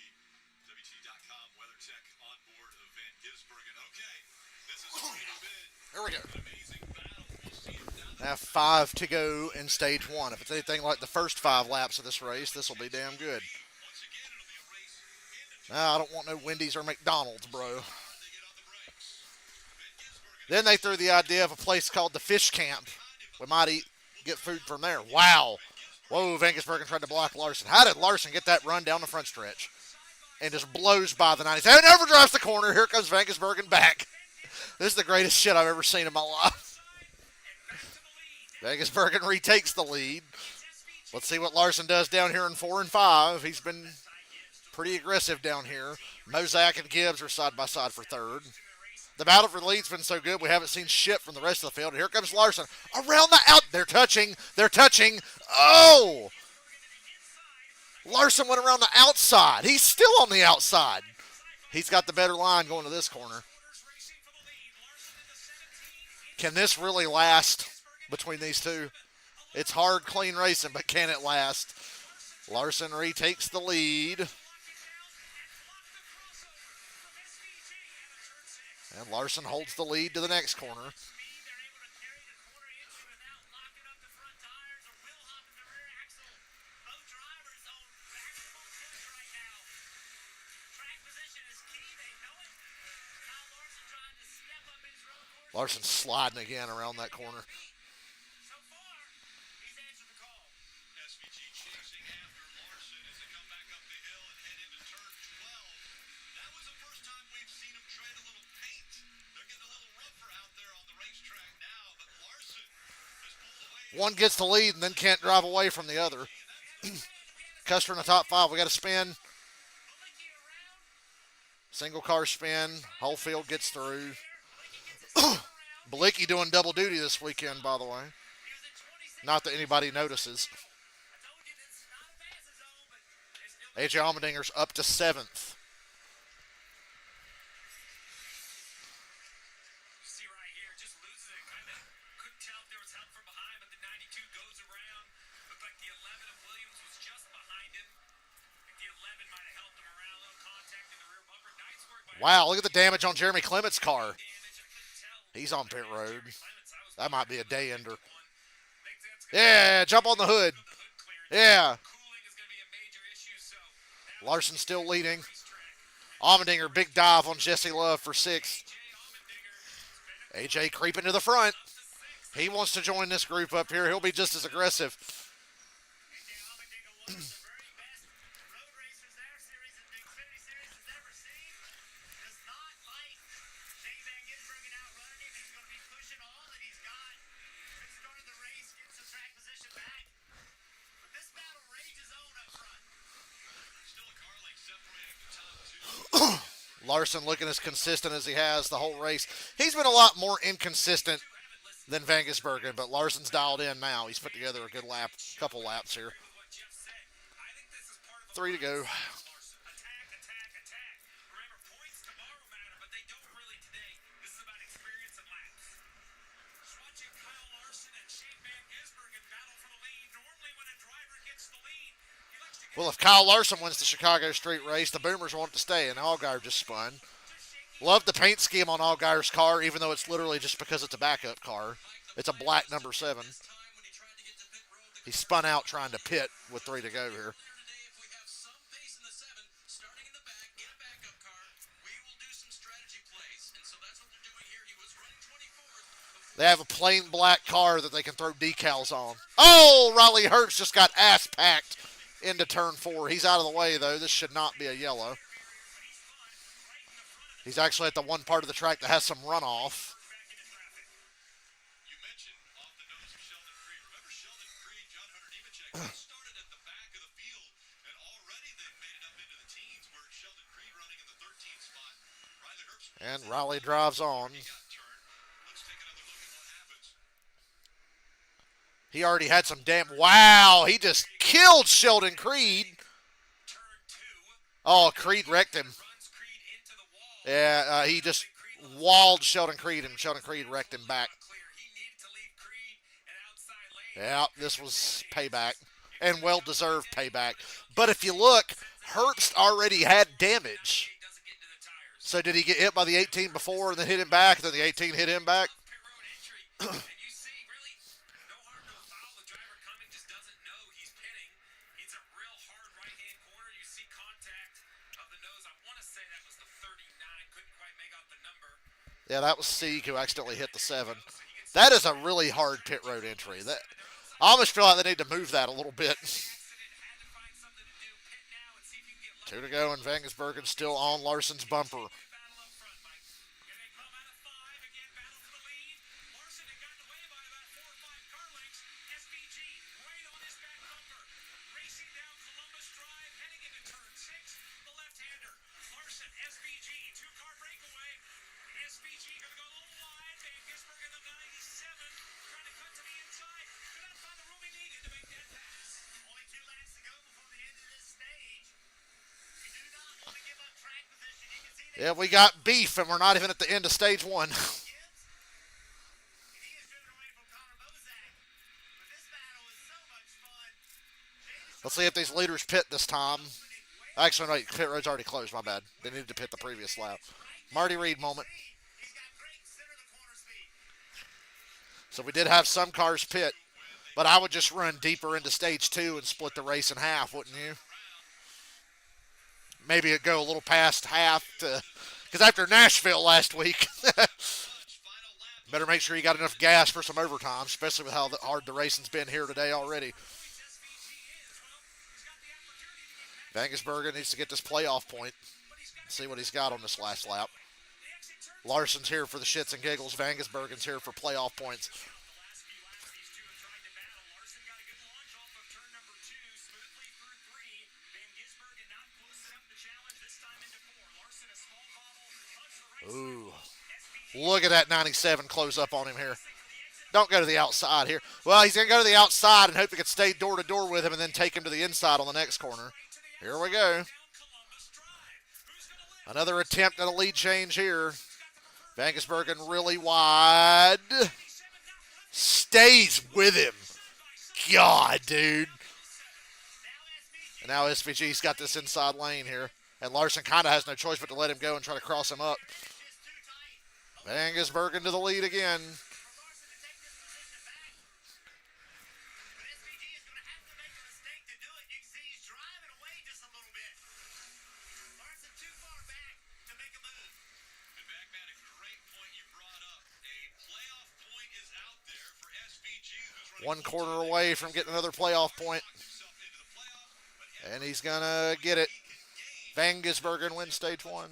WT.com WeatherTech onboard of Van Gisbergen. Okay, this is going to be Here we go. an amazing battle. We'll see if down I have 5 to go in stage 1. If it's anything like the first 5 laps of this race, this will be damn good. once again it'll be a race in the Nah, I don't want no Wendy's or McDonald's, bro. they get on the brakes. Van Gisbergen Then they threw the idea of a place called the Fish Camp. We might get food from there. Wow. Whoa, Van Gisbergen tried to block Larson. How did Larson get that run down the front stretch? And just blows by the 97. Overdrives the corner. Here comes Van Gisbergen back. This is the greatest shit I've ever seen in my life. Van Gisbergen retakes the lead. Let's see what Larson does down here in 4 and 5. He's been pretty aggressive down here. Mozak and Gibbs are side by side for 3rd. The battle for the lead's been so good, we haven't seen shit from the rest of the field. Here comes Larson. Around the out. They're touching. Oh! Larson went around the outside. He's still on the outside. He's got the better line going to this corner. Can this really last between these two? It's hard, clean racing, but can it last? Larson retakes the lead. And Larson holds the lead to the next corner. Larson sliding again around that corner. SVG chasing after Larson as they come back up the hill and head into turn 12. That was the first time we One gets the lead and then can't drive away from the other. Custer in the top 5. We got a spin. Single car spin. Whole field gets through. Balicki doing double duty this weekend, by the way. Not that anybody notices. AJ Allmendinger's up to 7th. See right here, just loses it. Kind of couldn't tell if there was help from behind, but the 92 goes around. Looked like the 11 of Williams was just behind him. I think the 11 might have helped him around. A little contact in the rear bumper. Nice work by Wow, look at the damage on Jeremy Clement's car. damage. I couldn't tell. He's on pit road. Clements, I was That might be a day ender. think that's gonna Yeah, jump on the hood. the hood clearance. Yeah. Cooling is going to be a major issue, so that Larson still leading. racetrack. Allmendinger, big dive on Jesse Love for 6th. AJ creeping to the front. He wants to join this group up here. He'll be just as aggressive. AJ Allmendinger, one of the very best road racers their series and the Xfinity series has ever seen. Does not like Shane Van Gisbergen outrunning him. He's going to be pushing all that he's got. Good start of the race, getting some track position back. But this battle rages on up front. Still a car length separating the top 2. Larson looking as consistent as he has the whole race. He's been a lot more inconsistent than Van Gisbergen, but Larson's dialed in now. He's put together a good couple laps here. What Jeff said. I think this is part of 3 to go. Larson. Attack. Remember, points tomorrow matter, but they don't really today. This is about experience and laps. Just watching Kyle Larson and Shane Van Gisbergen battle for the lead. Normally, when a driver gets the lead, he likes to get Well, if Kyle Larson wins the Chicago Street Race, the Boomers want it to stay, and Allgaier just spun. Love the paint scheme on Allgaier's car, even though it's literally just because it's a backup car. It's a black number 7. He spun out trying to pit with 3 to go here. They have a plain black car that they can throw decals on. Oh, Riley Hurts just got ass packed into turn 4. He's out of the way, though. This should not be a yellow. He's actually at the one part of the track that has some runoff. You mentioned off the nose of Sheldon Creed. Remember Sheldon Creed, John Hunter Nemechek, they started at the back of the field, and already they've made it up into the teens, where Sheldon Creed running in the 13th spot. Riley Herbst And Riley drives on. got turned. Let's take another look at what happens. He already had some damn... Wow, he just killed Sheldon Creed. turn 2. Oh, Creed wrecked him. Runs Creed into the wall. Yeah, he just walled Sheldon Creed, and Sheldon Creed wrecked him back. Clear. He needed to leave Creed an outside lane. Yeah, this was payback, and well-deserved payback. But if you look, Herbst already had damage. He doesn't get into the tires. So did he get hit by the 18 before and then hit him back, and then the 18 hit him back? Pit road entry. And you see, really, no harm, no foul. The driver coming just doesn't know he's pitting. It's a real hard right-hand corner. You see contact of the nose. I want to say that was the 39. Couldn't quite make out the number. Yeah, that was Sieg who accidentally hit the 7. That is a really hard pit road entry. That I almost feel like they need to move that a little bit. Accident, had to find something to do. Pit now and see if you can get 2 to go, and Van Gisbergen still on Larson's bumper. battle up front, Mike. Here they come out of 5. Again, battle for the lead. Larson had gotten away by about 4 or 5 car lengths. SBG right on his back bumper. Racing down Columbus Drive, heading into turn 6. The left-hander. Larson, SBG, 2-car breakaway. SBG going to go a little wide. Van Gisbergen, the 97, trying to cut to the inside. Could not find the room he needed to make that pass. Only 2 laps to go before the end of this stage. We do not want to give up track position. You can see that Yeah, we got beef, and we're not even at the end of stage 1. Gibbs. And he is driven away from Connor Bozak. But this battle is so much fun. Let's see if these leaders pit this time. Actually, no, pit road's already closed, my bad. They needed to pit the previous lap. Marty Reed moment. He's got great center of the corner speed. So we did have some cars pit, but I would just run deeper into stage 2 and split the race in half, wouldn't you? Maybe it'd go a little past half, because after Nashville last week, better make sure you got enough gas for some overtime, especially with how hard the racing's been here today already. Van Gisbergen needs to get this playoff point. See what he's got on this last lap. Larson's here for the shits and giggles. Van Gisbergen's here for playoff points. Look at that 97 close up on him here. Don't go to the outside here. Well, he's going to go to the outside and hope he can stay door to door with him and then take him to the inside on the next corner. Here we go. Another attempt at a lead change here. Vangesbergen really wide. Stays with him. God, dude. And now SVG's got this inside lane here. And Larson kind of has no choice but to let him go and try to cross him up. Vangesbergen to the lead again. One quarter away from getting another playoff point. And he's going to get it. Vangesbergen wins stage one.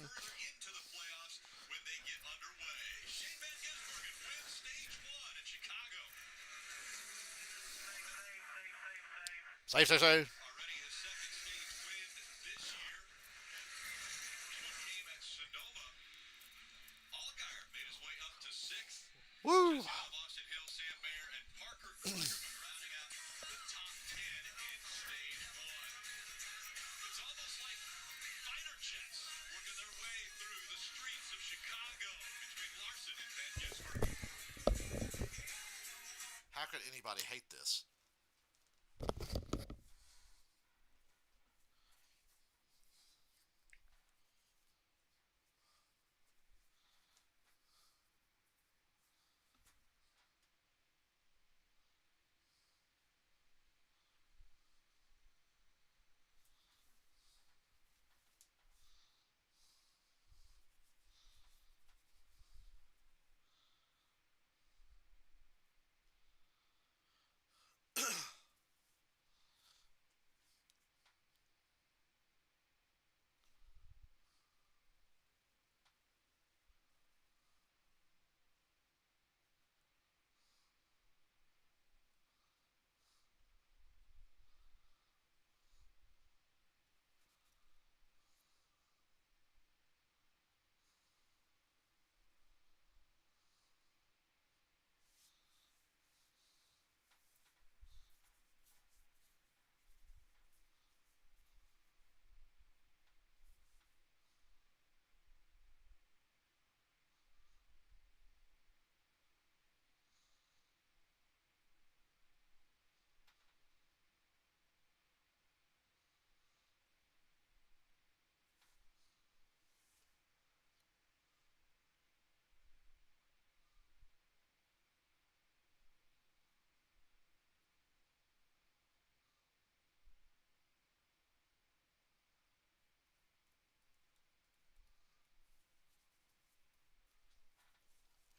Safe, safe, safe. Woo! How could anybody hate this?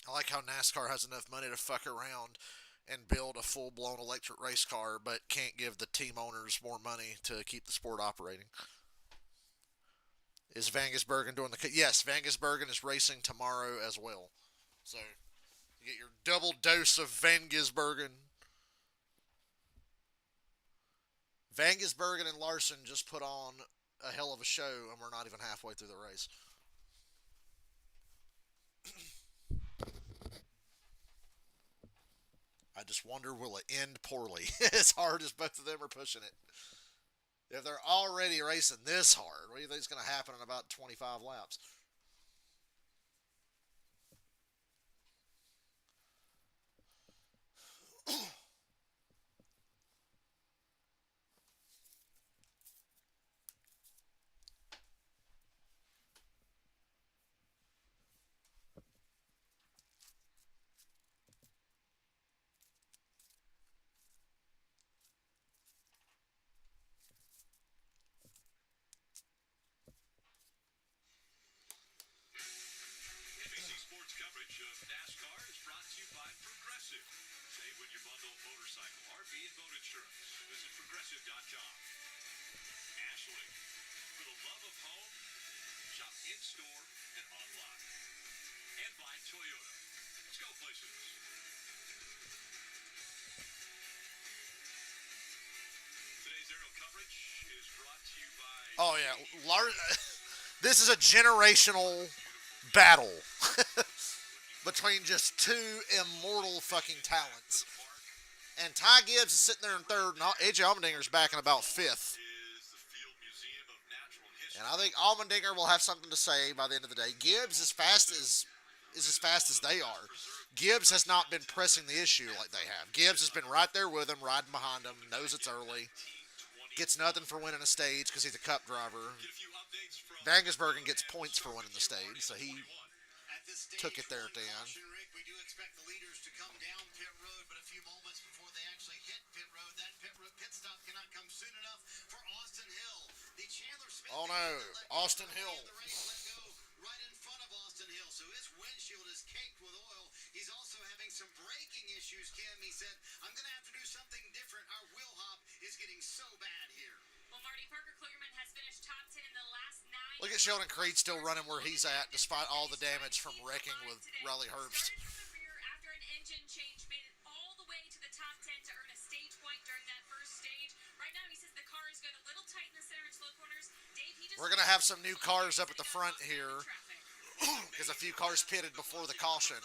I like how NASCAR has enough money to fuck around and build a full-blown electric race car, but can't give the team owners more money to keep the sport operating. Is Vangesbergen doing the... Yes, Vangesbergen is racing tomorrow as well. So, you get your double dose of Vangesbergen. Vangesbergen and Larson just put on a hell of a show, and we're not even halfway through the race. I just wonder, will it end poorly as hard as both of them are pushing it? If they're already racing this hard, what do you think is going to happen in about 25 laps? NBC Sports coverage of NASCAR is brought to you by Progressive. Save when you bundle motorcycle, RV, and boat insurance. Visit Progressive.com. Ashley, for the love of home, shop in-store and online. And by Toyota. Let's go places. Today's aerial coverage is brought to you by... Oh, yeah. This is a generational battle between just two immortal fucking talents. And Ty Gibbs is sitting there in third, and AJ Allmendinger's back in about fifth. And I think Allmendinger will have something to say by the end of the day. Gibbs is as fast as they are. Gibbs has not been pressing the issue like they have. Gibbs has been right there with him, riding behind him, knows it's early, gets nothing for winning a stage because he's a cup driver. Vangersbergen gets points for winning the stage, so he took it there at the end. Rick, we do expect the leaders to come down pit road, but a few moments before they actually hit pit road, that pit stop cannot come soon enough for Austin Hill. The Chandler Smith. Oh no, Austin Hill. Right in front of Austin Hill, so his windshield is caked with oil. He's also having some braking issues, Kim. He said, I'm going to have to do something different. Our wheel hop is getting so bad here. Well, Marty, Parker Kligerman has finished top 10 in the last 9. Look at Sheldon Creed still running where he's at, despite all the damage from wrecking with Riley Herbst. Started from the rear after an engine change, made it all the way to the top 10 to earn a stage point during that first stage. Right now, he says the car is going a little tight in the center and slow corners. Dave, we're going to have some new cars up at the front here because a few cars pitted before the caution.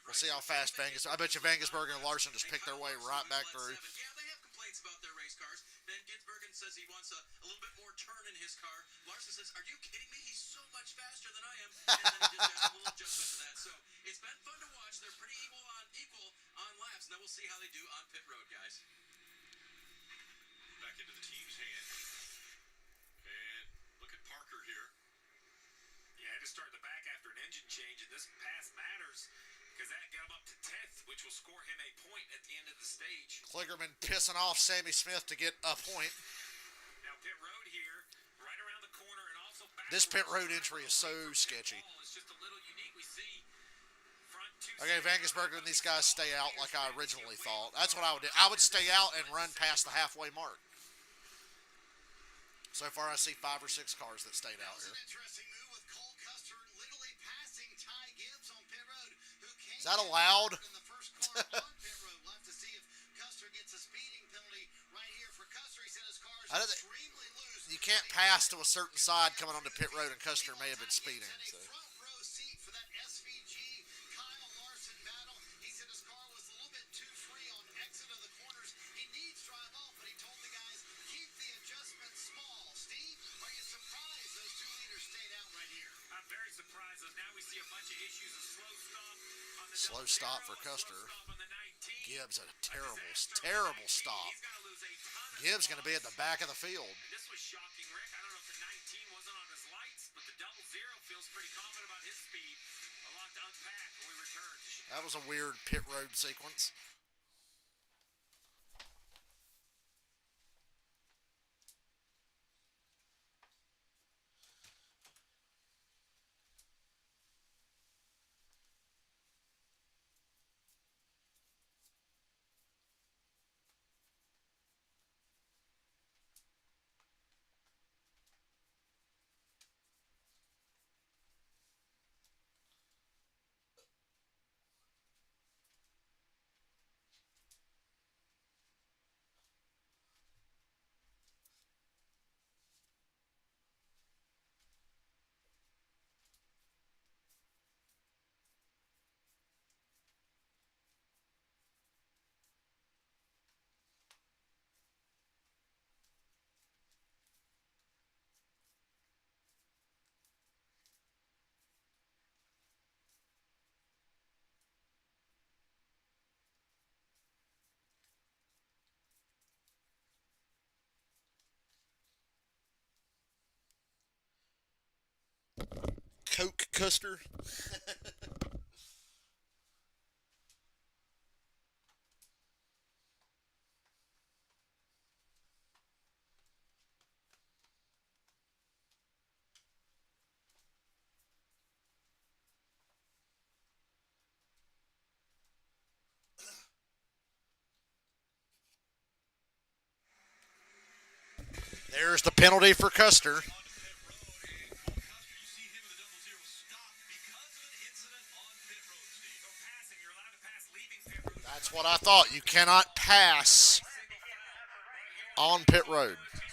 We'll see how fast I bet you Vangersbergen and Larson just picked their way right back through. Yeah, they have complaints about their race cars. Then Ginsbergen says he wants a little bit more turn in his car. Larson says, are you kidding me? He's so much faster than I am. And then he just has a little adjustment to that. So it's been fun to watch. They're pretty equal on laps. Now we'll see how they do on pit road, guys. Back into the team's hand. And look at Parker here. Yeah, had to start in the back after an engine change, and this pass matters because that got him up to 10th, which will score him a point at the end of the stage. Kligerman pissing off Sammy Smith to get a point. Now pit road here, right around the corner, and also back. This pit road entry is so sketchy. It's just a little unique. We see front two. Okay, Vangersbergen and these guys stay out like I originally thought. That's what I would do. I would stay out and run past the halfway mark. So far, I see 5 or 6 cars that stayed out here. Interesting move with Cole Custer literally passing Ty Gibbs on pit road, who came Is that allowed? in the first corner on pit road. We'll have to see if Custer gets a speeding penalty right here for Custer. He said his car is extremely loose. You can't pass to a certain side coming onto pit road, and Custer may have been speeding. So. Front row seat for that SVG Kyle Larson battle. He said his car was a little bit too free on exit of the corners. He needs drive off, but he told the guys keep the adjustment small. Steve, are you surprised those two leaders stayed out right here? I'm very surprised. Now we see a bunch of issues. A slow stop on the Slow double stop zero, for a Custer. slow stop on the 19. Gibbs had a terrible stop. He's gonna lose a ton of Gibbs going to be at the back of the field. This was shocking, Rick. I don't know if the 19 wasn't on his lights, but the double zero feels pretty confident about his speed. A lot to unpack when we return to Chicago. That was a weird pit road sequence. Coke Custer. There's the penalty for Custer. That's what I thought. You cannot pass on pit road. Because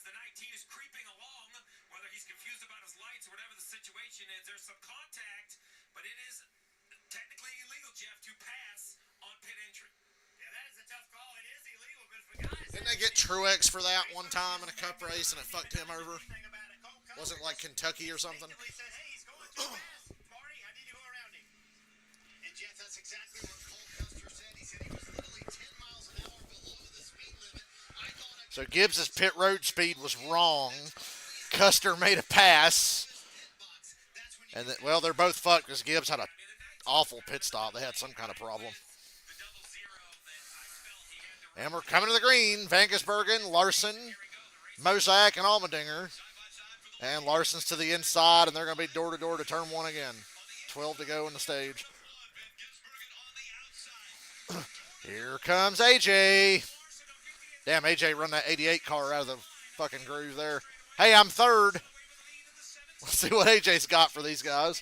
the 19 is creeping along, whether he's confused about his lights or whatever the situation is. There's some they get Truex for that one time in a cup race and it fucked him over? Wasn't it like Kentucky or something? And Jeff, that's exactly what Cole Custer said. He said he was literally 10 miles an hour below the speed limit. I thought I So Gibbs's pit road speed was wrong. Custer made a pass. And then, well, they're both fucked because Gibbs had an awful pit stop. They had some kind of problem. And we're coming to the green. Van Gisbergen, Larson, Mozak, and Allmendinger. And Larson's to the inside, and they're going to be door-to-door to turn one again. 12 to go in the stage. Here comes AJ. Damn, AJ run that 88 car out of the fucking groove there. Hey, I'm third. Let's see what AJ's got for these guys.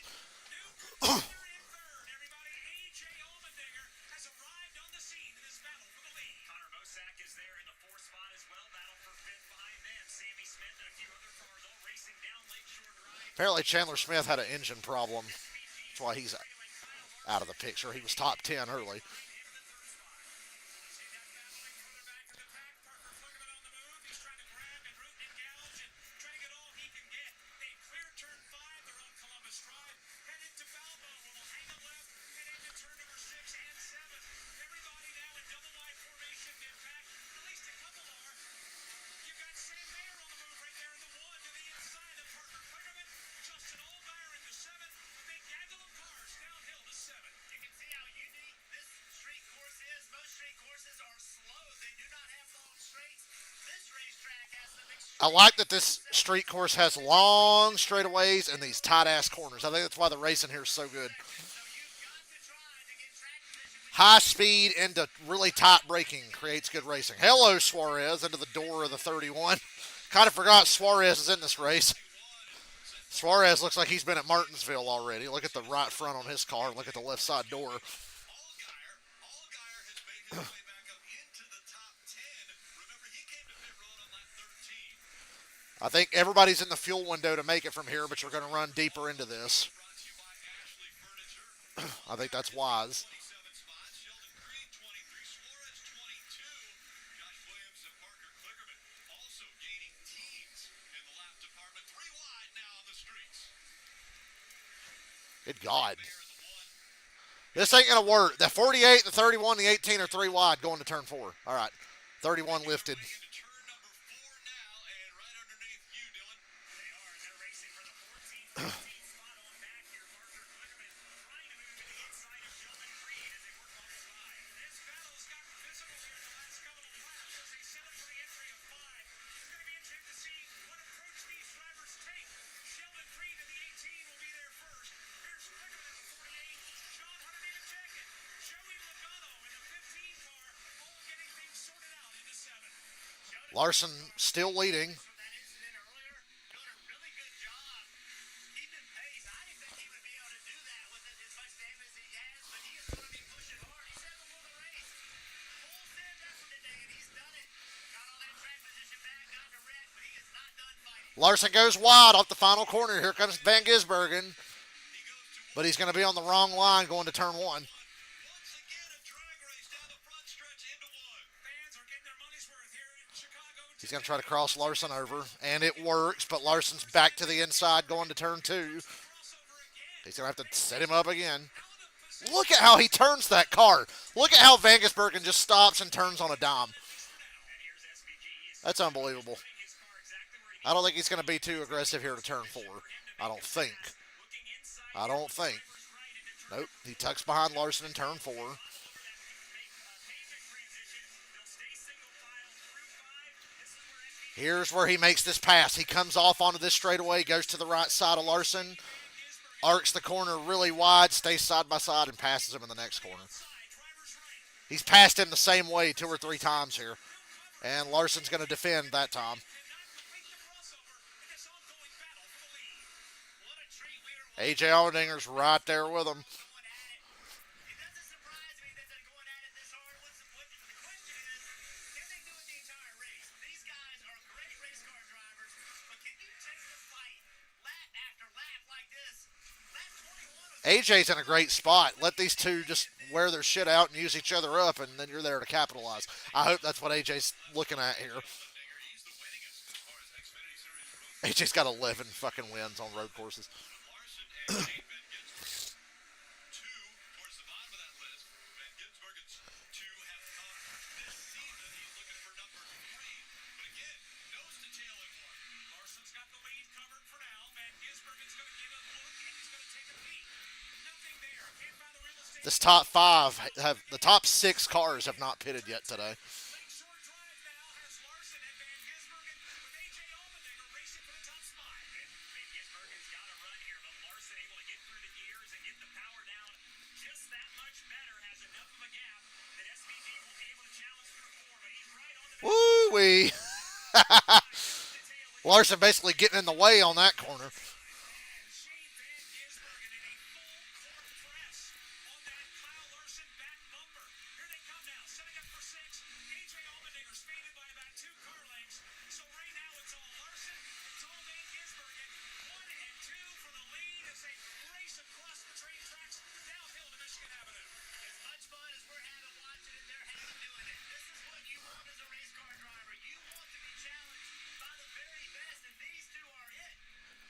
Apparently Chandler Smith had an engine problem. That's why he's out of the picture. He was top 10 early. I like that this street course has long straightaways and these tight-ass corners. I think that's why the racing here is so good. High speed into really tight braking creates good racing. Hello, Suarez, into the door of the 31. Kind of forgot Suarez is in this race. Suarez looks like he's been at Martinsville already. Look at the right front on his car and look at the left side door. I think everybody's in the fuel window to make it from here, but you're going to run deeper into this. I think that's wise. Good God. This ain't going to work. The 48, the 31, the 18 are 3 wide going to turn 4. All right. 31 lifted. Larson still leading. Larson goes wide off the final corner. Here comes Van Gisbergen. But he's going to be on the wrong line going to turn 1. He's going to try to cross Larson over, and it works, but Larson's back to the inside going to turn 2. He's going to have to set him up again. Look at how he turns that car. Look at how Van Gisbergen just stops and turns on a dime. That's unbelievable. I don't think he's going to be too aggressive here to turn 4. I don't think. Nope, he tucks behind Larson in turn 4. Here's where he makes this pass. He comes off onto this straightaway, goes to the right side of Larson, arcs the corner really wide, stays side by side, and passes him in the next corner. He's passed him the same way 2 or 3 times here, and Larson's going to defend that time. A.J. Allmendinger's right there with him. AJ's in a great spot. Let these two just wear their shit out and use each other up, and then you're there to capitalize. I hope that's what AJ's looking at here. He's the winningest as far as Xfinity Series rookies. AJ's got 11 fucking wins on road courses. Larson and Nate Van Ginsberg. Two towards the bottom of that list. Van Ginsbergen's two have come this season. He's looking for number three. But again, nose to tail in one. Larson's got the lead covered for now. Van Gisbergen's going to give a look, and he's going to take a peek. Nothing there. Can't find the real estate. This top five have the top six cars have not pitted yet today. Lakeshore Drive now has Larson and Van Gisbergen with A.J. Allmendinger racing for the top spot. Van Gisbergen's got a run here, but Larson able to get through the gears and get the power down just that much better. Has enough of a gap that SVG will be able to challenge through four, but he's right on the Woo wee! Larson basically getting in the way on that corner. Shane Van Gisbergen in a full court press on that Kyle Larson back bumper. Here they come now, setting up for six. A.J. Allmendinger speeded by about 2 car lengths. So right now it's all Larson, it's all Van Gisbergen. 1 and 2 for the lead as they race across the train tracks downhill to Michigan Avenue. As much fun as we're having watching it, they're having doing it. This is what you want as a race car driver. You want to be challenged by the very best, and these two are it.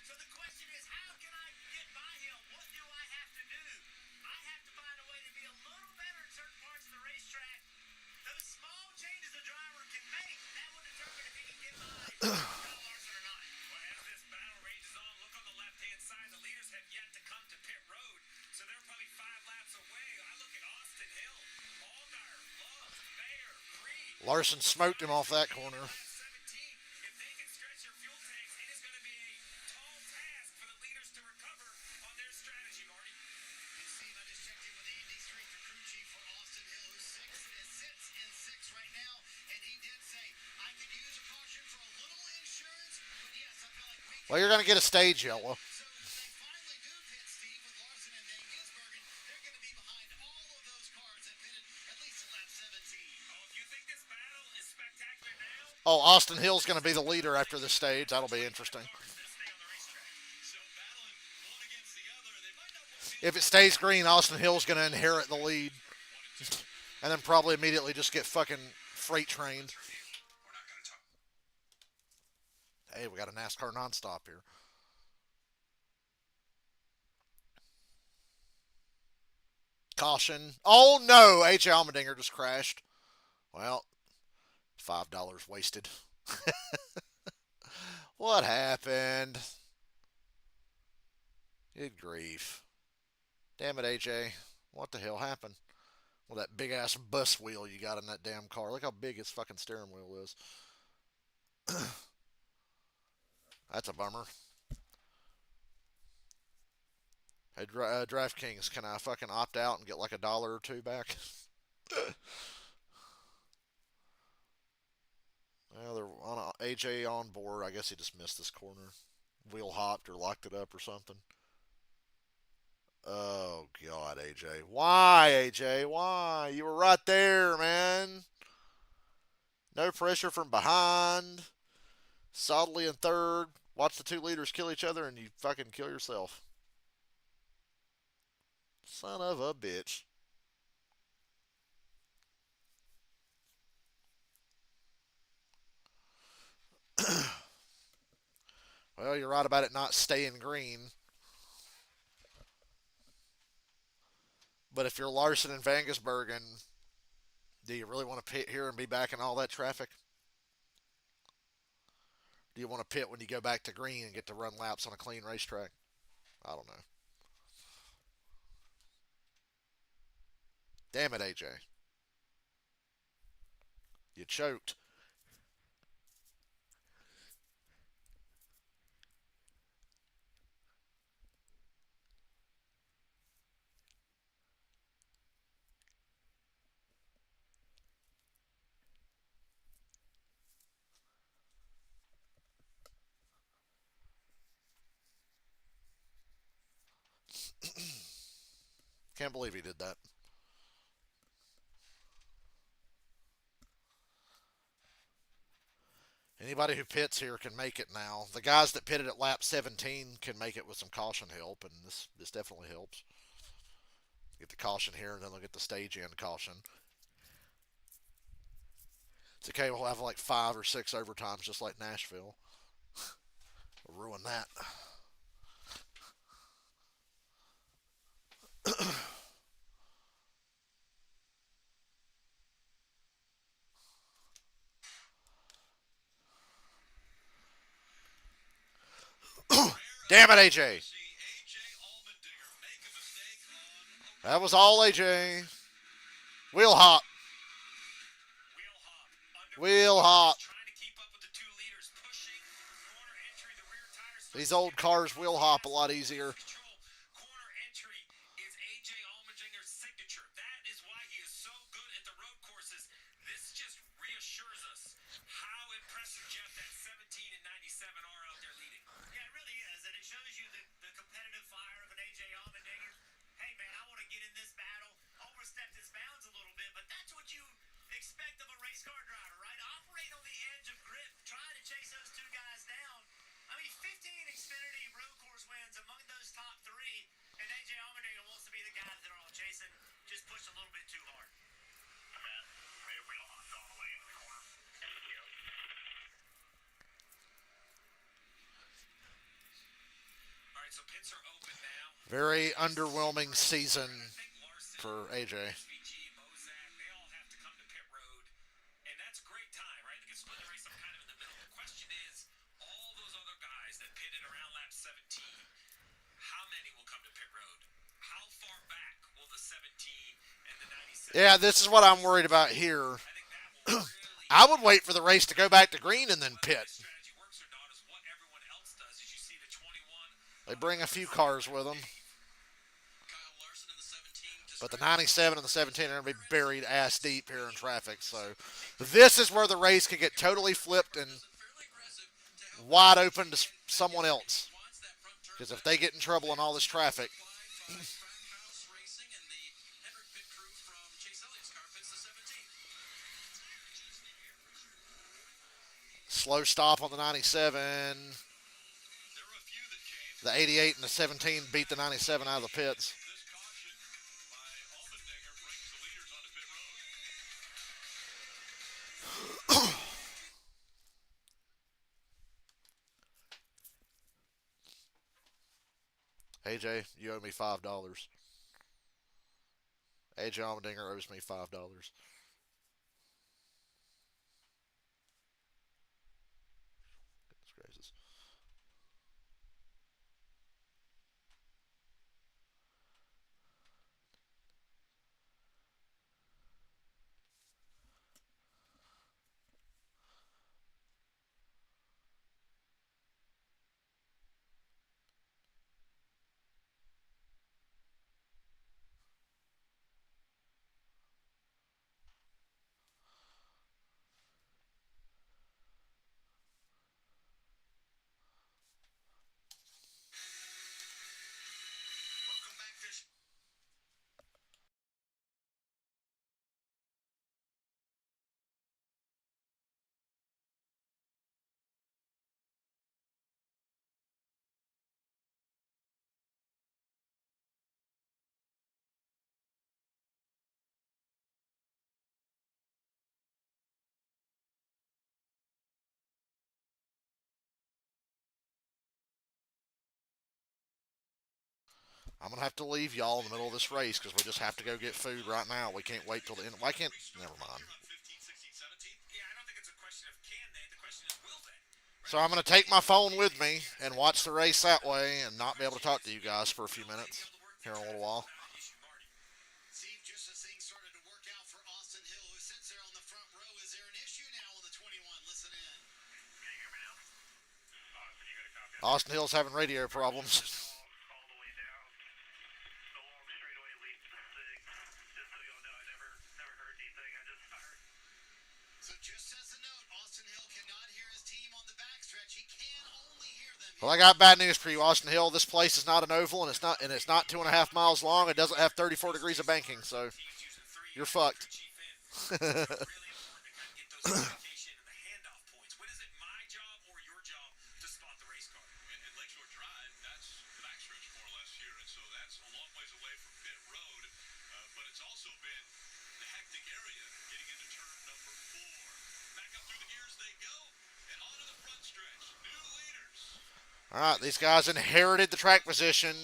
So the question is, how can I get by him? What do I have to do? I have to find a way to be a little better in certain parts of the racetrack. Those small changes a driver can make, that will determine if he can get by Kyle Larson or not. Well, as this battle rages on, look on the left-hand side. The leaders have yet to come to pit road, so they're probably 5 laps away. I look at Austin Hill, Allgaier, Love, Mayer, Creed. Larson smoked him off that corner. 17. If they can stretch their fuel tanks, it is going to be a tall task for the leaders to recover on their strategy, Marty. And Steve, I just checked in with Andy Street, the crew chief for Austin Hill, who sits in six right now, and he did say, I could use a caution for a little insurance, but yes, I feel like we can. Well, you're going to get a stage yellow. So when they finally do pit, Steve, with Larson and Van Gisbergen, they're going to be behind all of those cars that pitted at least at lap 17. Oh, if you think this battle is spectacular now, Oh, Austin Hill's going to be the leader after this stage. That'll be interesting. stay on the racetrack. So battling one against the other, they might not want to If it stays green, Austin Hill's going to inherit the lead. And then probably immediately just get fucking freight trained. We're not going to talk. Hey, we got a NASCAR nonstop here. Caution. Oh no, A.J. Allmendinger just crashed. Well, $5 wasted. What happened? Good grief. Damn it, AJ. What the hell happened? Well, that big ass bus wheel you got in that damn car. Look how big his fucking steering wheel is. That's a bummer. Hey, DraftKings, can I fucking opt out and get like $1 or $2 back? Well, they're on AJ on board. I guess he just missed this corner. Wheel hopped or locked it up or something. Oh, God, AJ. Why, AJ? Why? You were right there, man. No pressure from behind. Solidly in third. Watch the two leaders kill each other and you fucking kill yourself. Son of a bitch. Well, you're right about it not staying green. But if you're Larson and Van Gisbergen, do you really want to pit here and be back in all that traffic? Do you want to pit when you go back to green and get to run laps on a clean racetrack? I don't know. Damn it, AJ. You choked. Can't believe he did that. Anybody who pits here can make it now. The guys that pitted at lap 17 can make it with some caution help, and this definitely helps. Get the caution here, and then they'll get the stage end caution. It's okay. We'll have like 5 or 6 overtimes, just like Nashville. We'll ruin that. Damn it, AJ. That was all AJ. Wheel hop. Wheel hop. These old cars wheel hop a lot easier. Expect of a race car driver, right? Operate on the edge of grip, trying to chase those two guys down. I mean, 15 Xfinity road course wins among those top 3, and AJ Allmendinger wants to be the guy that they're all chasing. Just pushed a little bit too hard. All right, so pits are open now. Very underwhelming season for AJ. They all have to come to pit road, and that's great time, right? They can split the race up kind of in the middle. The question is, all those other guys that pitted around lap 17, how many will come to pit road? How far back will the 17 and the 97? Yeah, this is what I'm worried about here. I think that will really I would wait for the race to go back to green and then pit. strategy works or not is what everyone else does. As you see the 21. They bring a few cars with them. Kyle Larson in the 17 But the 97 and the 17 are going to be buried ass deep here in traffic. So this is where the race could get totally flipped and fairly aggressive to help wide open to someone else. wants that front turn. Because if they get in trouble in all this traffic, By Trackhouse Racing and the Hendrick pit crew from Chase Elliott's car pits the 17. slow stop on the 97. There were a few that came. The 88 and the 17 beat the 97 out of the pits. This caution by Allmendinger brings the leaders onto pit road. AJ, you owe me $5. AJ Allmendinger owes me $5. Goodness gracious. Welcome back to I'm going to have to leave y'all in the middle of this race because we just have to go get food right now. We can't wait till the end. Why can't? Never mind. on 15, 16, 17. Yeah, I don't think it's a question of can they. The question is will they. So I'm going to take my phone with me and watch the race that way and not be able to talk to you guys for a few minutes here in a little while. Steve, just as things started to work out for Austin Hill, who sits there on the front row, is there an issue now on the 21? Listen in. Can you hear me now? Austin, you got a copy? Austin Hill's having radio problems. All the way down. The long straightaway leads to 6. Just so y'all know, I never heard anything. I heard. So just as a note, Austin Hill cannot hear his team on the backstretch. He can only hear them. Well, I got bad news for you, Austin Hill. This place is not an oval, and it's not 2.5 miles long. It doesn't have 34 degrees of banking, so you're fucked. Really important to kind of get those communication and the handoff points. When is it my job or your job to spot the race car? And Lakeshore Drive, that's the backstretch more or less here, and so that's a long ways away from pit road. All right, these guys inherited the track position.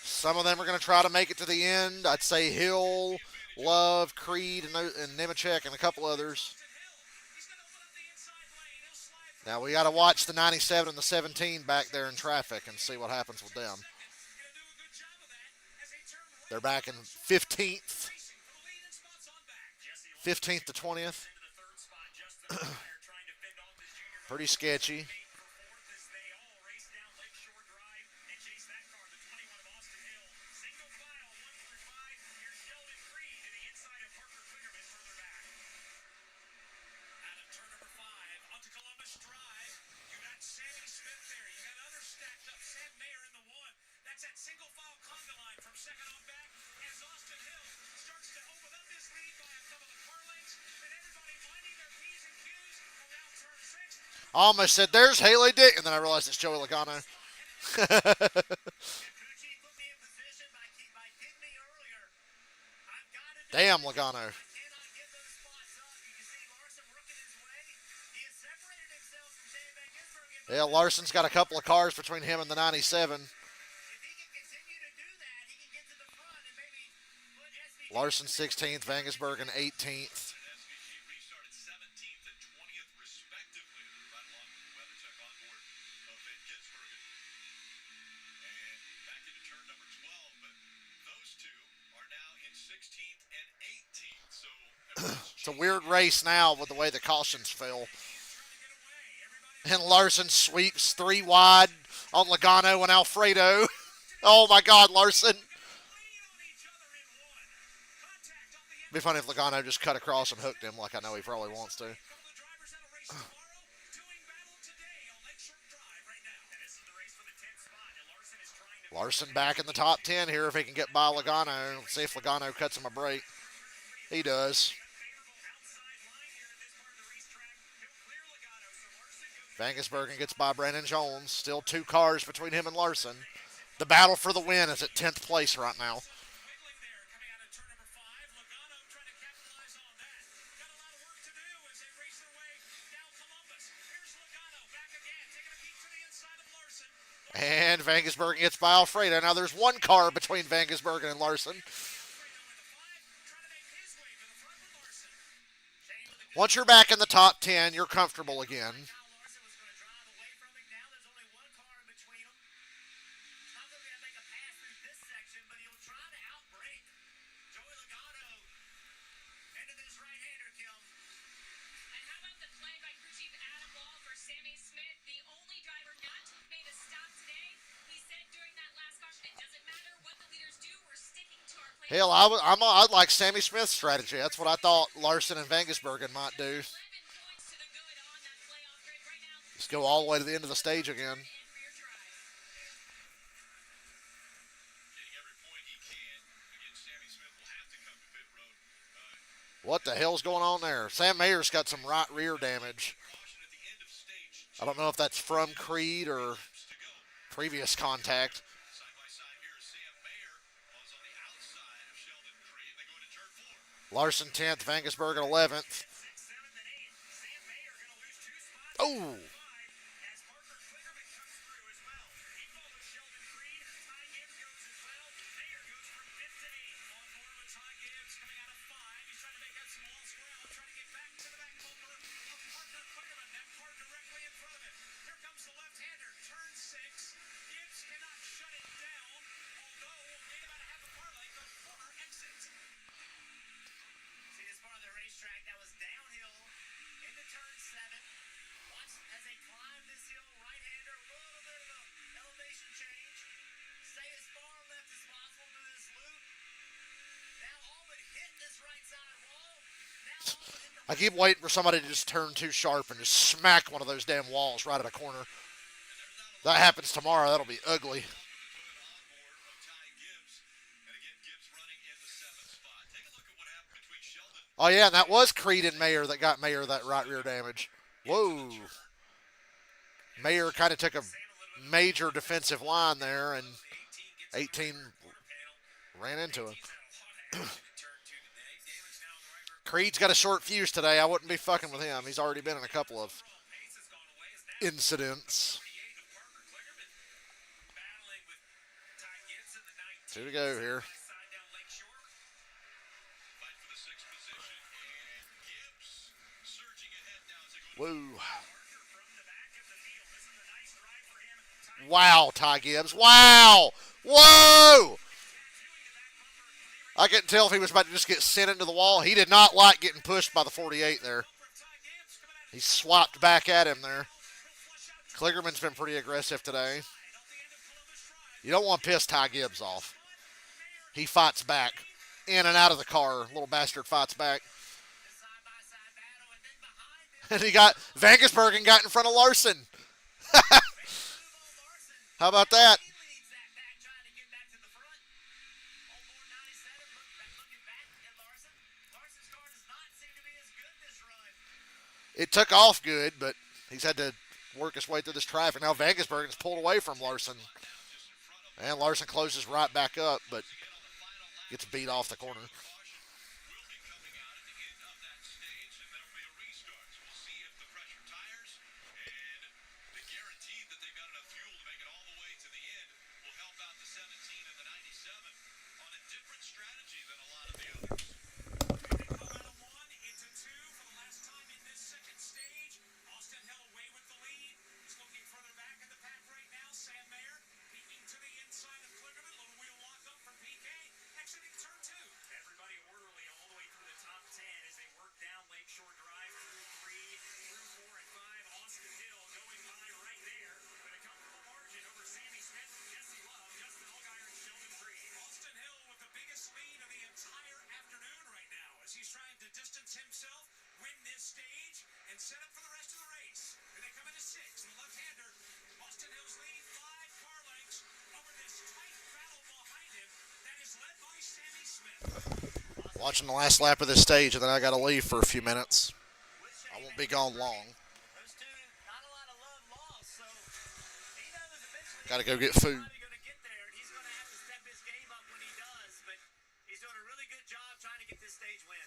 Some of them are going to try to make it to the end. I'd say Hill, Love, Creed, and Nemechek, and a couple others. Now we got to watch the 97 and the 17 back there in traffic and see what happens with them. They're back in 15th. 15th to 20th. Pretty sketchy. I almost said, there's Haley Dick, and then I realized it's Joey Logano. Damn, Logano. Yeah, Larson's got a couple of cars between him and the 97. Larson 16th, Vangersbergen 18th. It's a weird race now with the way the cautions fell. And Larson sweeps 3 wide on Logano and Alfredo. Oh my God, Larson. It'd be funny if Logano just cut across and hooked him like I know he probably wants to. Larson back in the top 10 here if he can get by Logano. Let's see if Logano cuts him a break. He does. Vangersbergen gets by Brandon Jones. Still 2 cars between him and Larson. The battle for the win is at 10th place right now. And Vangersbergen gets by Alfredo. Now there's 1 car between Vangersbergen and Larson. Once you're back in the top 10, you're comfortable again. Hell, I'd like Sammy Smith's strategy. That's what I thought Larson and Vangersbergen might do. Just go all the way to the end of the stage again. What the hell's going on there? Sam Mayer's got some right rear damage. I don't know if that's from Creed or previous contact. Larson 10th, Vangersbergen 11th. Oh! I keep waiting for somebody to just turn too sharp and just smack one of those damn walls right at a corner. That happens tomorrow. That'll be ugly. Oh, yeah, and that was Creed and Mayer that got Mayer that right rear damage. Whoa. Mayer kind of took a major defensive line there, and 18 ran into him. Creed's got a short fuse today. I wouldn't be fucking with him. He's already been in a couple of incidents. Two to go here. Side down Lakeshore. Fight for the sixth position, and Gibbs surging ahead now as they go to Woo. Parker from the back of the field. This is a nice drive for him. Ty Wow, Ty Gibbs. Wow. Whoa. I couldn't tell if he was about to just get sent into the wall. He did not like getting pushed by the 48 there. He swapped back at him there. Kligerman's been pretty aggressive today. You don't want to piss Ty Gibbs off. He fights back. In and out of the car. Little bastard fights back. And he got Vangersbergen got in front of Larson. How about that? It took off good, but he's had to work his way through this traffic. Now Vangersbergen's pulled away from Larson. And Larson closes right back up, but gets beat off the corner. will be coming out at the end of that stage, and there will be a restart. So we'll see if the pressure tires and the guarantee that they've got enough fuel to make it all the way to the end will help out the 17 and the 97 on a different strategy than a lot of the others. Colorado 1 into 2 for the last time in this second stage. Austin Hill away with the lead. He's looking further back in the pack right now. Sam Mayer peeking to the inside of Kligerman. Little wheel lock up from PK. Exiting turn 2. Everybody orderly all the way through the top 10 as they work down Lakeshore Drive through 3, through 4 and 5. Austin Hill going by right there with a comfortable margin over Sammy Smith, Jesse Love, Justin Allgaier, and Sheldon Creed. Austin Hill with the biggest lead of the entire afternoon right now as he's trying to distance himself, win this stage, and set up for the rest of the race. Here they come into 6. The left-hander, Austin Hill's leading 5 car lengths over this tight battle behind him that is led by Sammy Smith. Watching the last lap of this stage, and then I got to leave for a few minutes. I won't be gone long. Those two, not a lot of love lost, so he knows eventually Got to go get food. he's going to get there, and he's going to have to step his game up when he does, but he's doing a really good job trying to get this stage win.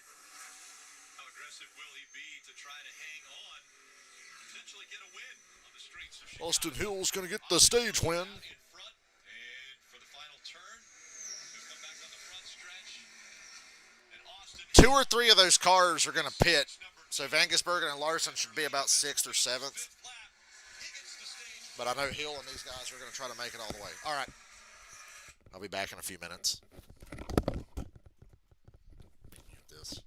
How aggressive will he be to try to hang on, potentially get a win on the streets of Chicago? Austin Hill's going to get the stage win. Out in front, and for the final turn, he'll come back on the front stretch. And Austin 2 or 3 of those cars are going to pit. So Vangersbergen and Larson should be about 6th or 7th. fifth lap, he gets the stage. But I know Hill and these guys are going to try to make it all the way. All right. I'll be back in a few minutes. This.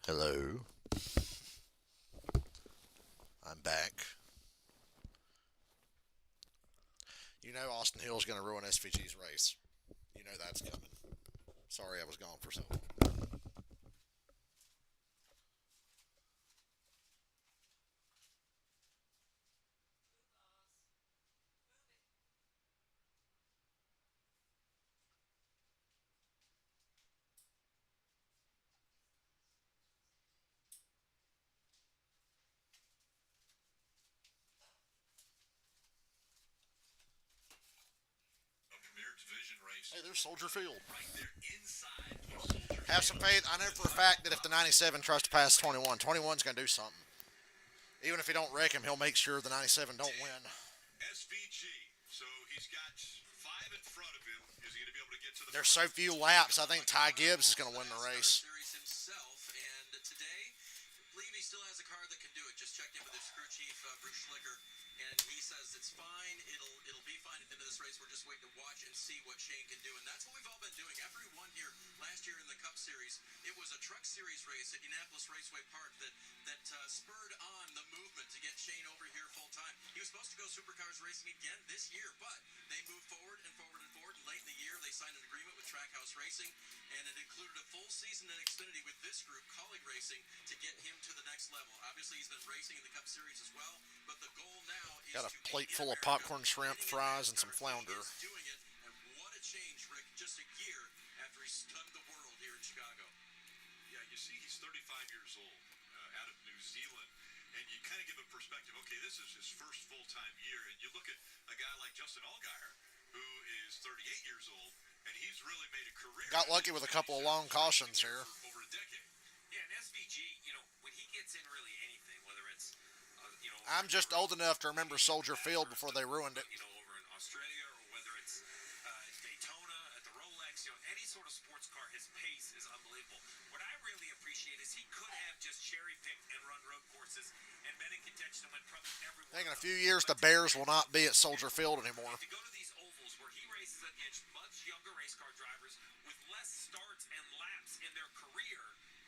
Hello. I'm back. You know Austin Hill's going to ruin SVG's race. You know that's coming. Sorry I was gone for so long. A premier division race. Hey, there's Soldier Field. Right there inside of Soldier Have some faith. I know for a fact that if the 97 tries to pass 21, 21's going to do something. Even if he don't wreck him, he'll make sure the 97 don't win. SVG. So he's got 5 in front of him. Is he going to be able to get to the There's so few laps. I think Ty Gibbs is going to win the race. Series himself, and today, I believe he still has a car that can do it. Just checked in with his crew chief, Bruce Schlicker, and he says it's fine. It'll be fine at the end of this race. We're just waiting to watch and see what Shane can do, and that's what we've all been doing. After he won here last year in the Cup Series, it was a Truck Series race at Indianapolis Raceway Park that spurred on the movement to get Shane over here full time. He was supposed to go Supercars racing again this year, but they moved forward and forward and forward. And late in the year, they signed an agreement with Trackhouse Racing, and it included a full season in Xfinity with this group, Colleague Racing, to get him to the next level. Obviously, he's been racing in the Cup Series as well, but the goal now is Got a to plate get full of in popcorn, America, shrimp, winning in fries, and some NASCAR. flounder. He is doing it, and what a change, Rick, just a year after he stunned the world here in Chicago. Yeah, you see he's 35 years old, out of New Zealand, and you kind of give a perspective. Okay, this is his first full-time year, and you look at a guy like Justin Allgaier, who is 38 years old, and he's really made a career. Got lucky with a couple of long cautions here. For over a decade. Yeah, and SVG, when he gets in really anything, whether it's, I'm just old enough to remember Soldier Field before they ruined it. over in Australia, or whether it's Daytona at the Rolex, any sort of sports car, his pace is unbelievable. What I really appreciate is he could have just cherry-picked and run road courses and been in contention to win probably every I think in one a of few them. years the Bears will not be at Soldier Field anymore. To go to these ovals where he races against much younger race car drivers with less starts and laps in their career,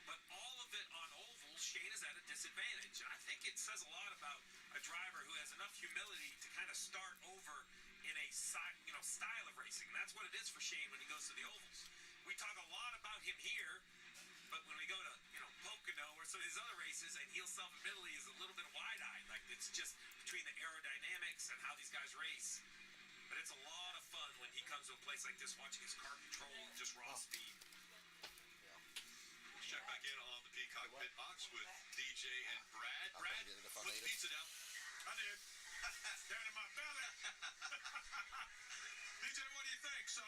but all of it on ovals, Shane is at a disadvantage. And I think it says a lot about a driver who has enough humility to kind of start over in a style of racing. And that's what it is for Shane when he goes to the ovals. We talk a lot about him here, but when we go to Pocono or some of these other races, and he'll self-admittedly is a little bit wide-eyed. Like, it's just between the aerodynamics and how these guys race. But it's a lot of fun when he comes to a place like this, watching his car control just raw speed. Let's check back in on the Peacock pit box with DJ and Brad. I'll Brad, get it if I put need the it. pizza down. I did. Down in my belly. DJ, what do you think? So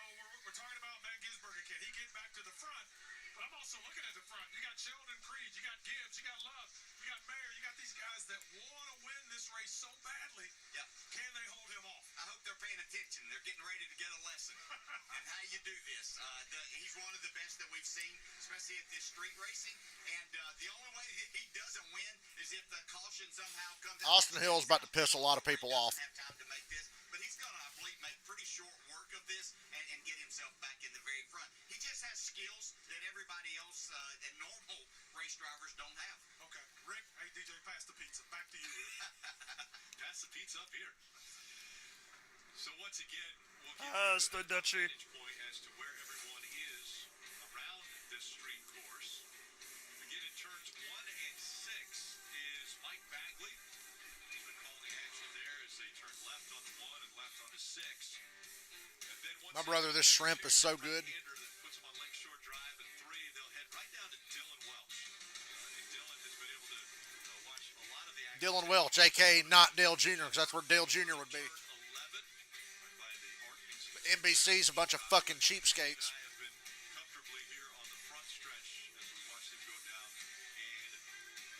we're talking about Van Gisbergen. Can he get back to the front? But I'm also looking at the front. You got Sheldon Creed, you got Gibbs, you got Love, you got Mayer, you got these guys that want to win this race so badly. Yeah. Can they hold him off? I hope they're paying attention. They're getting ready to get a lesson in how you do this. He's one of the best that we've seen, especially at this street racing. And the only way that he doesn't win is if the caution somehow comes out. Austin Hill's about to piss a lot of people off. Have time to make this, but he's going to, I believe, make pretty short work of this and get himself back in the very front. He just has skills that everybody else and normal race drivers don't have. Okay. Rick, hey, DJ, pass the pizza. Back to you, Rick. Pass the pizza up here. So once again, we'll give Pass you the Dutchie. vantage point as to where everyone is around this street course. Again, in turns 1 and 6 is Mike Bagley. He's been calling the action there as they turn left onto 1 and left onto 6. And then once My brother, this shrimp is so good. That puts them on Lakeshore Drive, and 3, they'll head right down to Dylan Welch. And Dylan has been able to watch a lot of the action. Dylan Welch, a.k.a. not Dale Jr., because that's where Dale Jr. would be. Turn 11 by the Art NBC's a bunch of fucking cheapskates. I have been comfortably here on the front stretch as we watch him go down and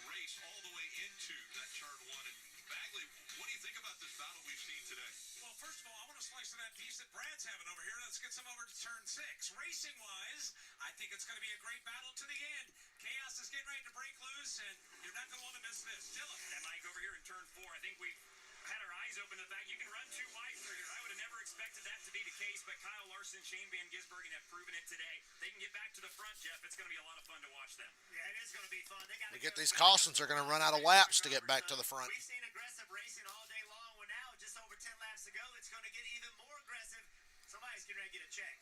race all the way into that turn 1. And Bagley, what do you think about this battle we've seen today? Well, first of all, I want to slice of that piece that Brad's having over here. Let's get some over to turn 6. Racing-wise, I think it's going to be a great battle to the end. Chaos is getting ready to break loose, and you're not going to want to miss this. Dylan. And Mike, over here in turn 4, I think we've had our eyes open to the fact you can run 2 wide through here. I would have never expected expected that to be the case, but Kyle Larson, Shane Van Gisbergen have proven it today. They can get back to the front, Jeff. It's going to be a lot of fun to watch them. Yeah, it is going to be fun. They got We get these cautions, they're going to run out of laps to get back to the front. We've seen aggressive racing all day long. Well, now, just over 10 laps to go, it's going to get even more aggressive. Somebody's getting ready to get a check.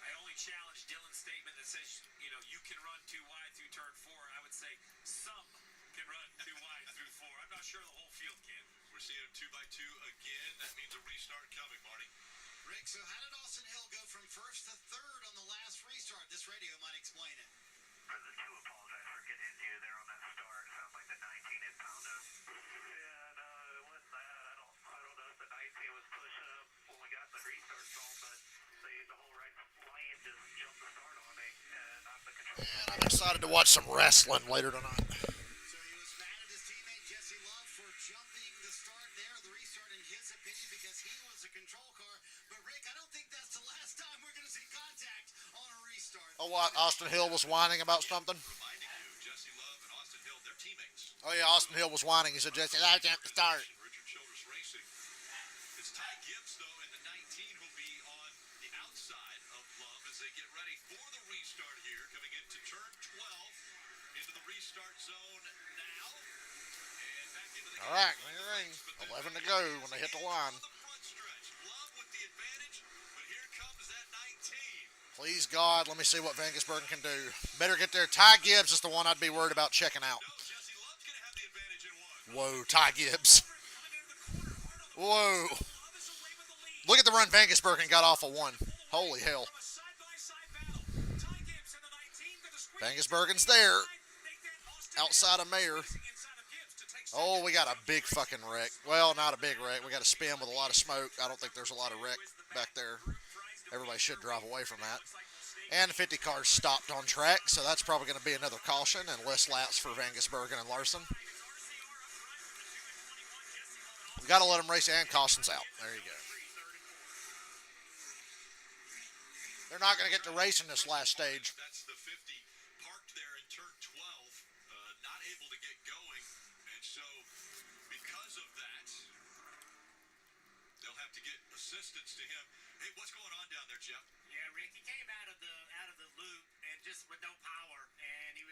I only challenge Dylan's statement that says, you can run too wide through turn 4. I would say some can run too wide through 4. I'm not sure the whole field can. We're seeing him 2x2 again. That means a restart coming, Marty. Rick, so how did Austin Hill go from first to third on the last restart? This radio might explain it. For the two, apologize for getting into you there on that start. Sounds like the 19 had pound up. Yeah, no, it wasn't that. I don't know if the 19 was pushing up when we got in the restart zone, but the whole right lane just jumped the start on me, and I'm the control. And I'm excited to watch some wrestling later tonight. So he was mad at his teammate Jesse Love for jumping the start there, the restart in his opinion, because he was the control car. But Rick, I don't think that's the last time we're going to see contact on a restart. Oh, what? Austin Hill was whining about something? Reminding you, Jesse Love and Austin Hill, they're teammates. Oh, yeah, Austin Hill was whining. He said, Jesse, I jumped the start. Richard Childress Racing. It's Ty Gibbs, though, in the 19 who'll be on the outside of Love as they get ready for the restart here, coming into turn 12, into the restart zone now. And back into the All right, ring, ring. 11 to go when they hit the line. the front stretch. Love with the advantage, but here comes that 19. Please, God, let me see what Van Gisbergen can do. Better get there. Ty Gibbs is the one I'd be worried about checking out. No, Jesse Love's going to have the advantage in one. Whoa, Ty Gibbs. Whoa. Look at the run Van Gisbergen got off of 1. Holy hell. Van Gisbergen's there. Outside of Mayer. Oh, we got a big fucking wreck. Well, not a big wreck. We got a spin with a lot of smoke. I don't think there's a lot of wreck back there. Everybody should drive away from that. And the 50 cars stopped on track, so that's probably going to be another caution and less laps for Van Gisbergen and Larson. We got to let them race and cautions out. There you go. They're not going to get to race in this last stage. That's the 50 parked there in turn 12, not able to get going. And so, because of that, they'll have to get assistance to him. Hey, what's going on down there, Jeff? Yeah, Rick, he came out of the loop and just with no power, and he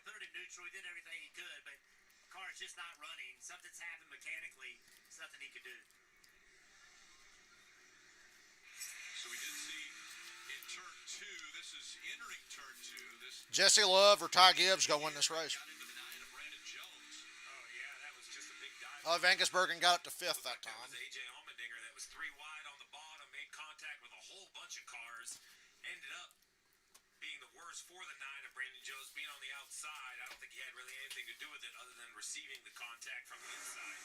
put it in neutral. He did everything he could, but the car's just not running. Something's happened mechanically. It's nothing he could do. So we did see in turn 2, this is entering turn 2. This Jesse Love or Ty Gibbs go win this race. got into the 9 of Brandon Jones. Oh, yeah, that was just a big dive. Oh, Van Gisbergen got up to 5th that That time. was A.J. Allmendinger that was 3 wide on the bottom, made contact with a whole bunch of cars, ended up being the worst for the 9 of Brandon Jones being on the outside. I don't think he had really anything to do with it other than receiving the contact from the inside.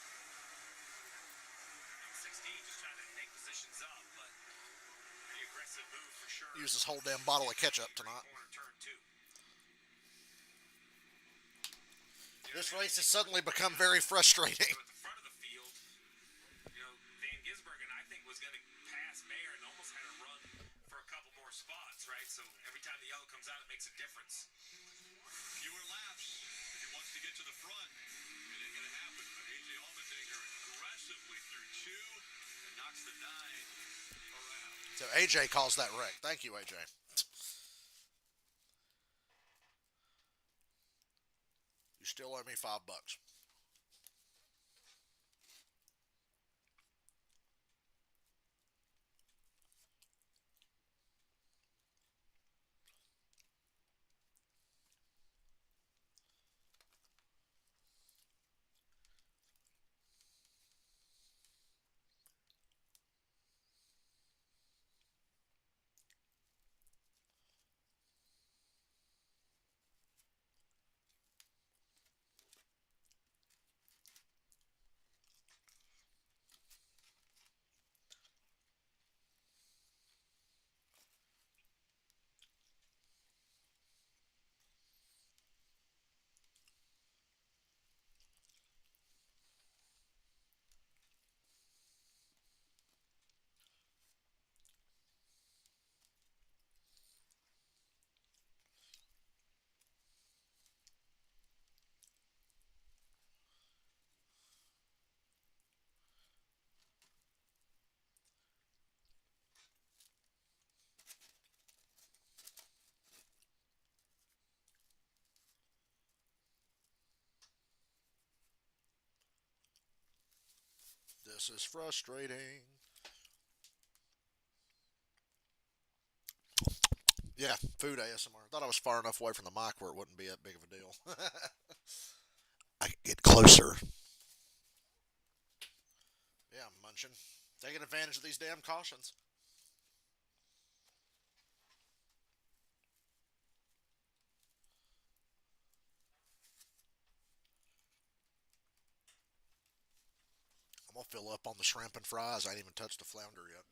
16 just trying to take positions up, but pretty aggressive move for sure. Use this whole damn bottle of ketchup tonight. Corner turn 2. This race has suddenly become very frustrating. So at the front of the field, Van Gisbergen, I think, was going to pass Mayer and almost had a run for a couple more spots, right? So every time the yellow comes out, it makes a difference. Fewer laps if he wants to get to the front. It ain't going to happen, but A.J. Allmendinger aggressively through 2 and knocks the 9 around. So AJ calls that wreck. Thank you, AJ. You still owe me $5. This is frustrating. Yeah, food ASMR. Thought I was far enough away from the mic where it wouldn't be that big of a deal. I can get closer. Yeah, I'm munching. Taking advantage of these damn cautions. I'm gonna fill up on the shrimp and fries. I ain't even touched the flounder yet.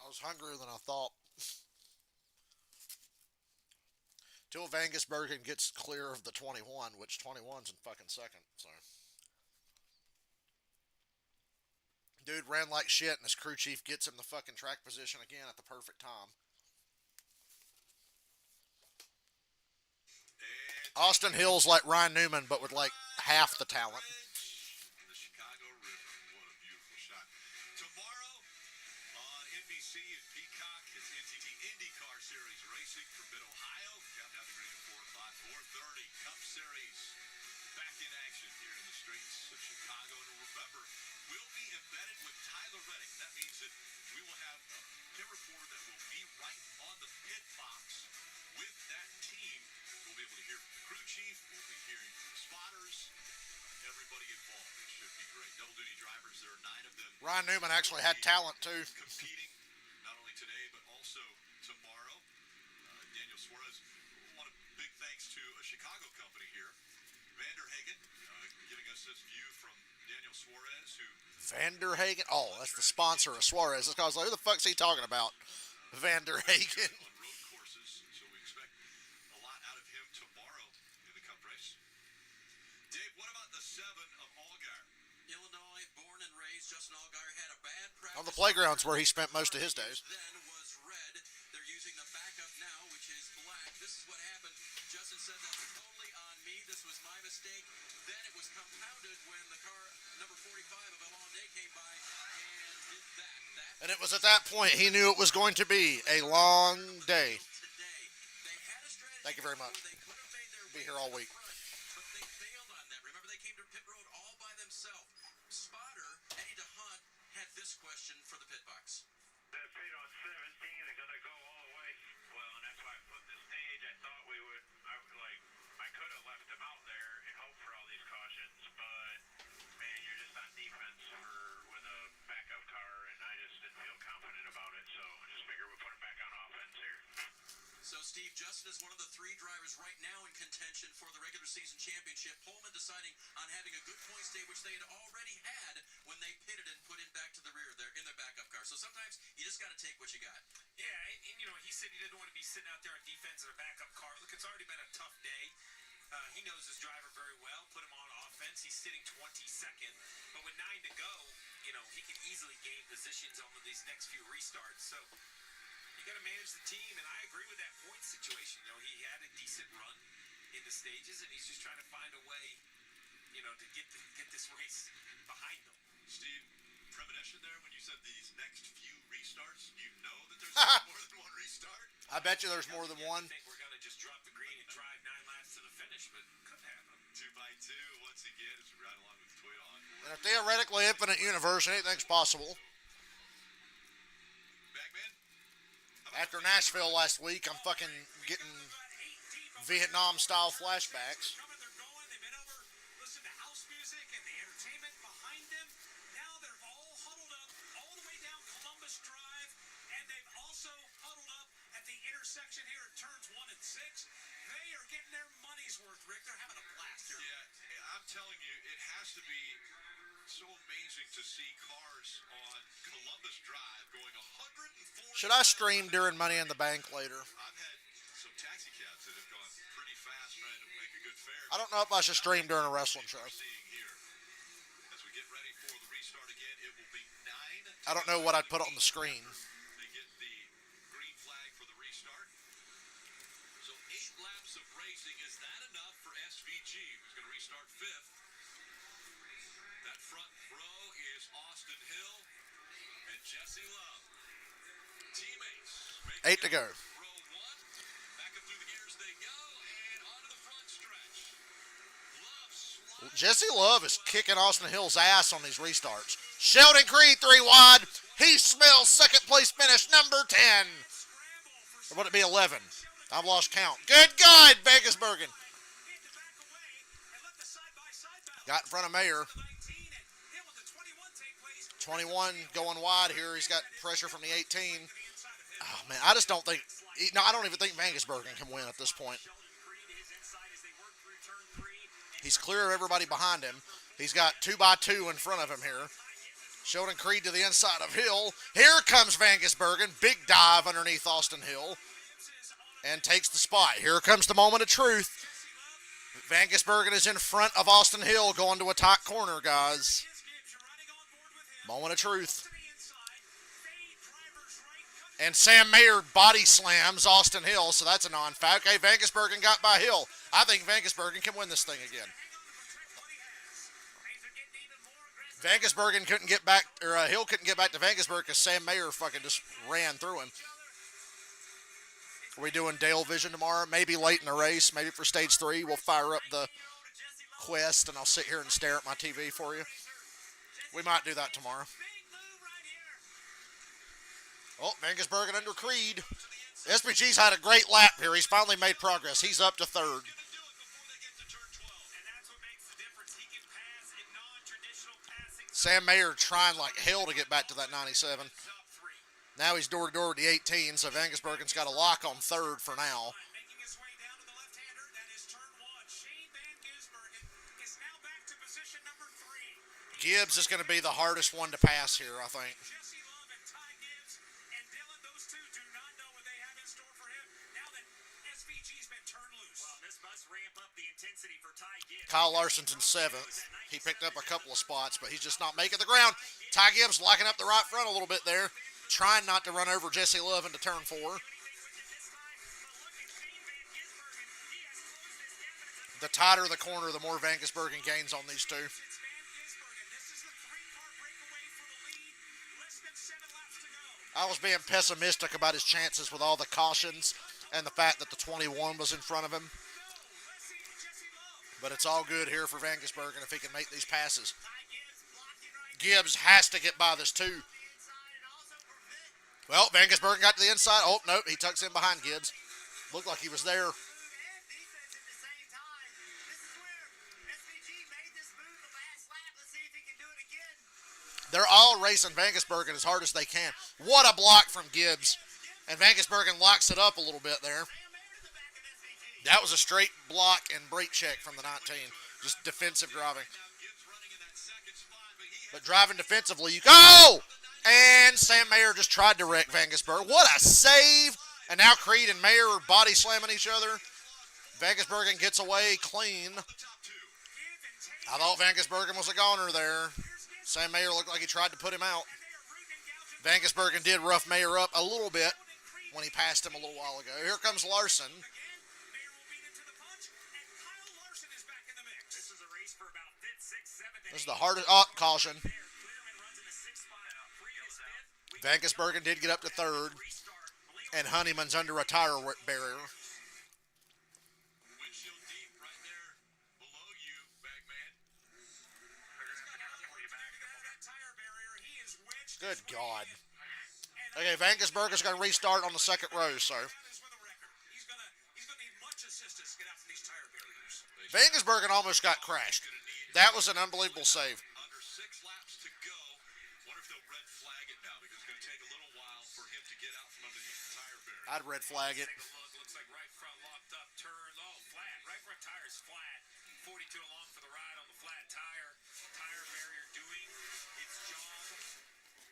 I was hungrier than I thought. Till Vangusbergen gets clear of the 21, which 21's in fucking second. So, dude ran like shit, and his crew chief gets him the fucking track position again at the perfect time. Austin Hill's like Ryan Newman, but with like half the talent. The Chicago River. What a beautiful shot. Tomorrow on NBC and Peacock, it's NTT IndyCar Series racing from Mid-Ohio. Countdown to green at 4 o'clock. 4:30 Cup Series back in action here in the streets of Chicago. And remember, we'll be embedded with Tyler Reddick. That means that we will have a pit reporter that will be right on the pit box with that team. We'll be able to hear from the crew chief. We'll be hearing from the spotters. Everybody involved. It should be great. Double duty drivers. There are 9 of them. Ryan Newman actually had talent too. Competing not only today but also tomorrow. Daniel Suarez. We want a big thanks to a Chicago company here, Vanderhagen, giving us this view from Daniel Suarez, who Vanderhagen? Oh, that's the sponsor of Suarez. I was like, who the fuck's he talking about? Vanderhagen. on road courses. So we expect a lot out of him tomorrow in the Cup race. Dave, what about the 7 of Allgaier? Illinois, born and raised, Justin Allgaier had a bad practice. On the playgrounds where he spent most of his days. Then was red. They're using the backup now, which is black. This is what happened. Justin said that was totally on me. This was my mistake. Then it was compounded when the car number 45 of Alonde came by and did that. And it was at that point he knew it was going to be a long day. Today, they had a strategy. Thank you very much. They could have made their Be way here all to the week. front, but they failed on that. Remember, they came to pit road all by themselves. Spotter Eddie DeHunt had this question for the pit box. They're paid on 17. They're gonna go all the way. Well, and that's why I put the stage. I thought we would. I could have left them out there and hoped for all these cautions, but man, you're just on defense with a backup car, and I just didn't feel confident about it. So I just figured we'd put them back on offense here. So, Steve, Justin is one of the 3 drivers right now in contention for the regular season championship. Pullman deciding on having a good points day, which they had already had when they pitted and put him back to the rear there in their backup car. So sometimes you just got to take what you got. Yeah, and you know, he said he didn't want to be sitting out there on defense in a backup car. Look, it's already been a tough day. He knows his driver very well. Put him on offense. He's sitting 22nd. But with 9 to go, you know, he can easily gain positions on these next few restarts. So you got to manage the team, and I agree with that point situation. You know, he had a decent run in the stages, and he's just trying to find a way, you know, to get this race behind him. Steve, premonition there when you said these next few restarts? You know that there's more than one restart? I bet you there's more than one. I think we're going to just drop the green and drive 9 laps to the finish, but could happen. 2 by 2 once again as we ride along with Toyota on board. In a theoretically infinite universe, anything's possible. Bagman? After Nashville last week, I'm fucking getting Vietnam-style flashbacks. They're going. They've been over, listen to house music and the entertainment behind them. Now they're all huddled up all the way down Columbus Drive, and they've also huddled up at the intersection here at turns 1 and 6. They are getting their money's worth, Rick. They're having a blast here. Yeah, I'm telling you, it has to be so amazing to see cars on Columbus Drive going 140. Should I stream during Money in the Bank later? I've had some taxi cabs that have gone pretty fast trying to make a good fair. I don't know if I should stream during a wrestling show. Seeing here. As we get ready for the restart again, it will be 9. I don't know what I'd put on the screen. They get the green flag for the restart. So 8 laps of racing. Is that enough for SVG, who's going to restart 5th? That front row is Austin Hill and Jesse Love. Teammates. 8 to go. Row 1. Back up through the gears they go, and onto the front stretch. Love slides. Jesse Love is kicking Austin Hill's ass on these restarts. Sheldon Creed 3 wide. He smells second place finish, number 10. Or would it be 11? I've lost count. Good God, Vegas Bergen. Got in front of Mayer. 21 going wide here. He's got pressure from the 18. Oh, man, I just don't think... No, I don't even think Vegas Bergen can win at this point. He's clear of everybody behind him. He's got 2x2 in front of him here. Sheldon Creed to the inside of Hill. Here comes Vegas Bergen. Big dive underneath Austin Hill. And takes the spot. Here comes the moment of truth. Vegas Bergen is in front of Austin Hill going to a tight corner, guys. Moment of truth. And Sam Mayer body slams Austin Hill, so that's a non-foul. Okay, Vegas Bergen got by Hill. I think Vegas Bergen can win this thing again. Vegas Bergen couldn't get back, or Hill couldn't get back to Vegas Bergen because Sam Mayer fucking just ran through him. Are we doing Dale Vision tomorrow? Maybe late in the race, maybe for stage 3. We'll fire up the quest and I'll sit here and stare at my TV for you. We might do that tomorrow. Oh, Vegas Bergen under Creed. SPG's had a great lap here. He's finally made progress. He's up to 3rd. Sam Mayer trying like hell to get back to that 97. Now he's door-to-door with the 18, so Vegas Bergen's got a lock on 3rd for now. Gibbs is going to be the hardest one to pass here, I think. Kyle Larson's in 7th. He picked up a couple of spots, but he's just not making the ground. Ty Gibbs locking up the right front a little bit there, trying not to run over Jesse Love into turn 4. The tighter the corner, the more Vegas Bergen gains on these two. I was being pessimistic about his chances with all the cautions and the fact that the 21 was in front of him. But it's all good here for Vegas Bergen if he can make these passes. Gibbs has to get by this 2. Well, Vegas Bergen got to the inside. Oh, nope, he tucks in behind Gibbs. Looked like he was there. They're all racing Vegas Bergen as hard as they can. What a block from Gibbs. And Vegas Bergen locks it up a little bit there. That was a straight block and brake check from the 19. Just defensive driving. But driving defensively, you go! And Sam Mayer just tried to wreck Vegas Bergen. What a save! And now Creed and Mayer are body slamming each other. Vegas Bergen gets away clean. I thought Vegas Bergen was a goner there. Sam Mayer looked like he tried to put him out. Vegas Bergen did rough Mayer up a little bit when he passed him a little while ago. Here comes Larson. This is the hardest. Oh, caution. Vegas Bergen did get up to 3rd. And Honeyman's under a tire barrier. Good God. Okay, Vegas Bergen's going to restart on the 2nd row, so. Vegas Bergen almost got crashed. That was an unbelievable save. Under 6 laps to go. Wonder if they'll red flag it now because it's going to take a little while for him to get out from underneath the tire barrier. I'd red flag it. Take a look. Looks like right front locked up. Turn. Oh, flat. Right front tire's flat. 42 along for the ride on the flat tire. Tire barrier doing its job.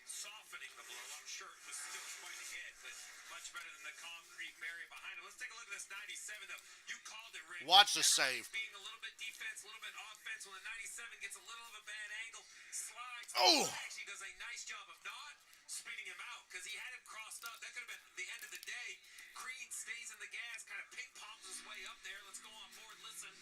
Softening the blow. I'm sure it was still quite a hit, but much better than the concrete barrier behind it. Let's take a look at this 97 though. You call called it, Rick. Watch the save. Being a little bit defense, a little bit offense. When the 97 gets a little of a bad angle, slides. Oh. Actually does a nice job of not spinning him out because he had him crossed up. That could have been the end of the day. Creed stays in the gas, kind of ping pongs his way up there. Let's go on board. Listen.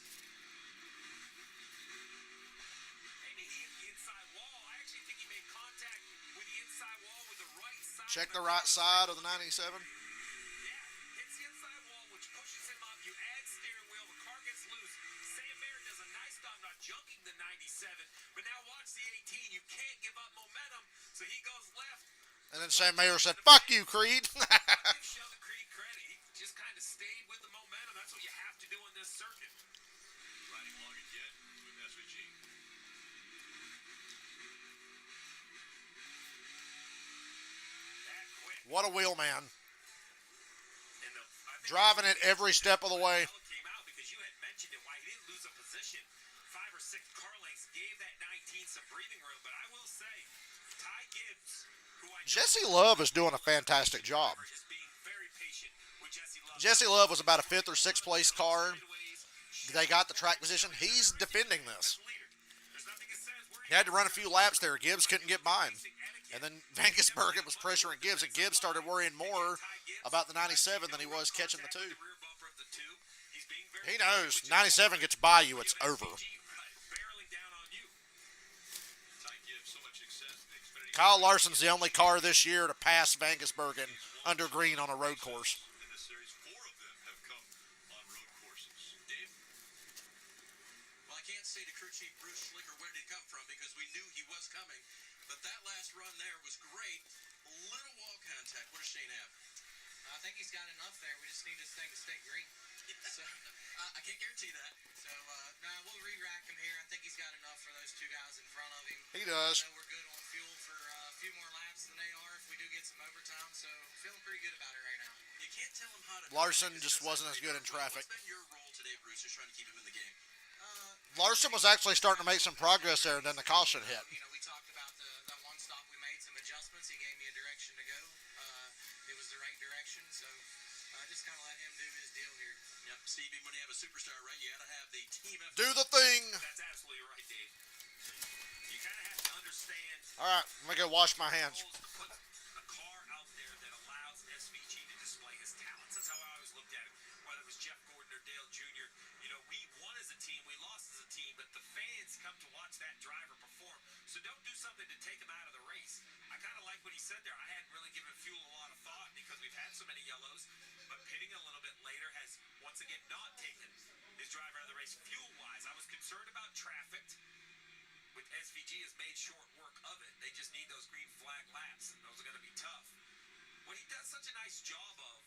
Maybe he hit the inside wall. I actually think he made contact with the inside wall with the right side. Check the right side of the 97. Yeah, hits the inside wall, which pushes him up. You add steering wheel, the car gets loose. Sam Mayer does a nice job not junking the 97, but now watch the 18. You can't give up momentum, so he goes left. And then Sam Mayer said, "Fuck you, Creed." Show the Creed credit. He just kind of stayed with the momentum. That's what you have to do in this circuit. Riding along again with SVG. That quick. What a wheel, man. And I think Driving it every step of the way. came out because you had mentioned it, why he didn't lose a position. 5 or 6 car lengths gave that 19 some breathing room. But I will say, Ty Gibbs, who I Jesse Love is doing a fantastic job. is being very patient with Jesse Love. Jesse Love was about a 5th or 6th place car. They got the track position. He's defending this. He had to run a few laps there. Gibbs couldn't get by him. And then Vegas Bergen was pressuring Gibbs, and Gibbs started worrying more about the 97 than he was catching the 2. He knows 97 gets by you, it's over. Kyle Larson's the only car this year to pass Vegas Bergen under green on a road course. In this series, 4 of them have come on road courses. Dave? Well, I can't say to crew chief Bruce Schlicker where did he come from because we knew he was coming. But that last run there was great. A little wall contact. What does Shane have? I think he's got enough there. We just need this thing to stay green. So, I can't guarantee that. So, no, we'll re-rack him here. I think he's got enough for those 2 guys in front of him. He does. I know we're good on fuel for a few more laps than they are if we do get some overtime. So, feeling pretty good about it right now. You can't tell him how to. Larson just wasn't as good in traffic. What's been your role today, Bruce? Just trying to keep him in the game. Larson was actually starting to make some progress there, and then the caution hit. You know, we talked about the one stop. We made some adjustments. He gave me a direction to go. It was the right direction. So, just kind of let him do his deal here. Yep, Stevie, when you have a superstar, right, you got to have the team effort. Do the thing. That's absolutely right, Dave. You kind of have to understand. All right, I'm going to go wash my hands. To put a car out there that allows SVG to display his talents. That's how I always looked at it. Whether it was Jeff Gordon or Dale Jr., you know, we won as a team, we lost as a team, but the fans come to watch that driver perform. So don't do something to take him out of the race. I kind of like what he said there. I hadn't really given fuel a lot of thought because we've had so many yellows, but pitting a little bit later has once again not taken his driver out of the race fuel-wise. I was concerned about traffic. With SVG has made short work of it. They just need those green flag laps, and those are going to be tough. What he does such a nice job of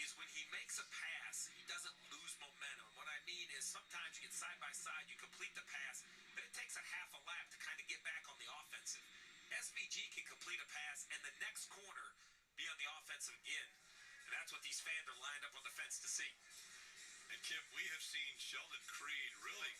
is when he makes a pass, he doesn't lose momentum. What I mean is sometimes you get side by side, you complete the pass, but it takes a half a lap to kind of get back on the offensive. SVG can complete a pass and the next corner be on the offensive again. And that's what these fans are lined up on the fence to see. And Kim, we have seen Sheldon Creed really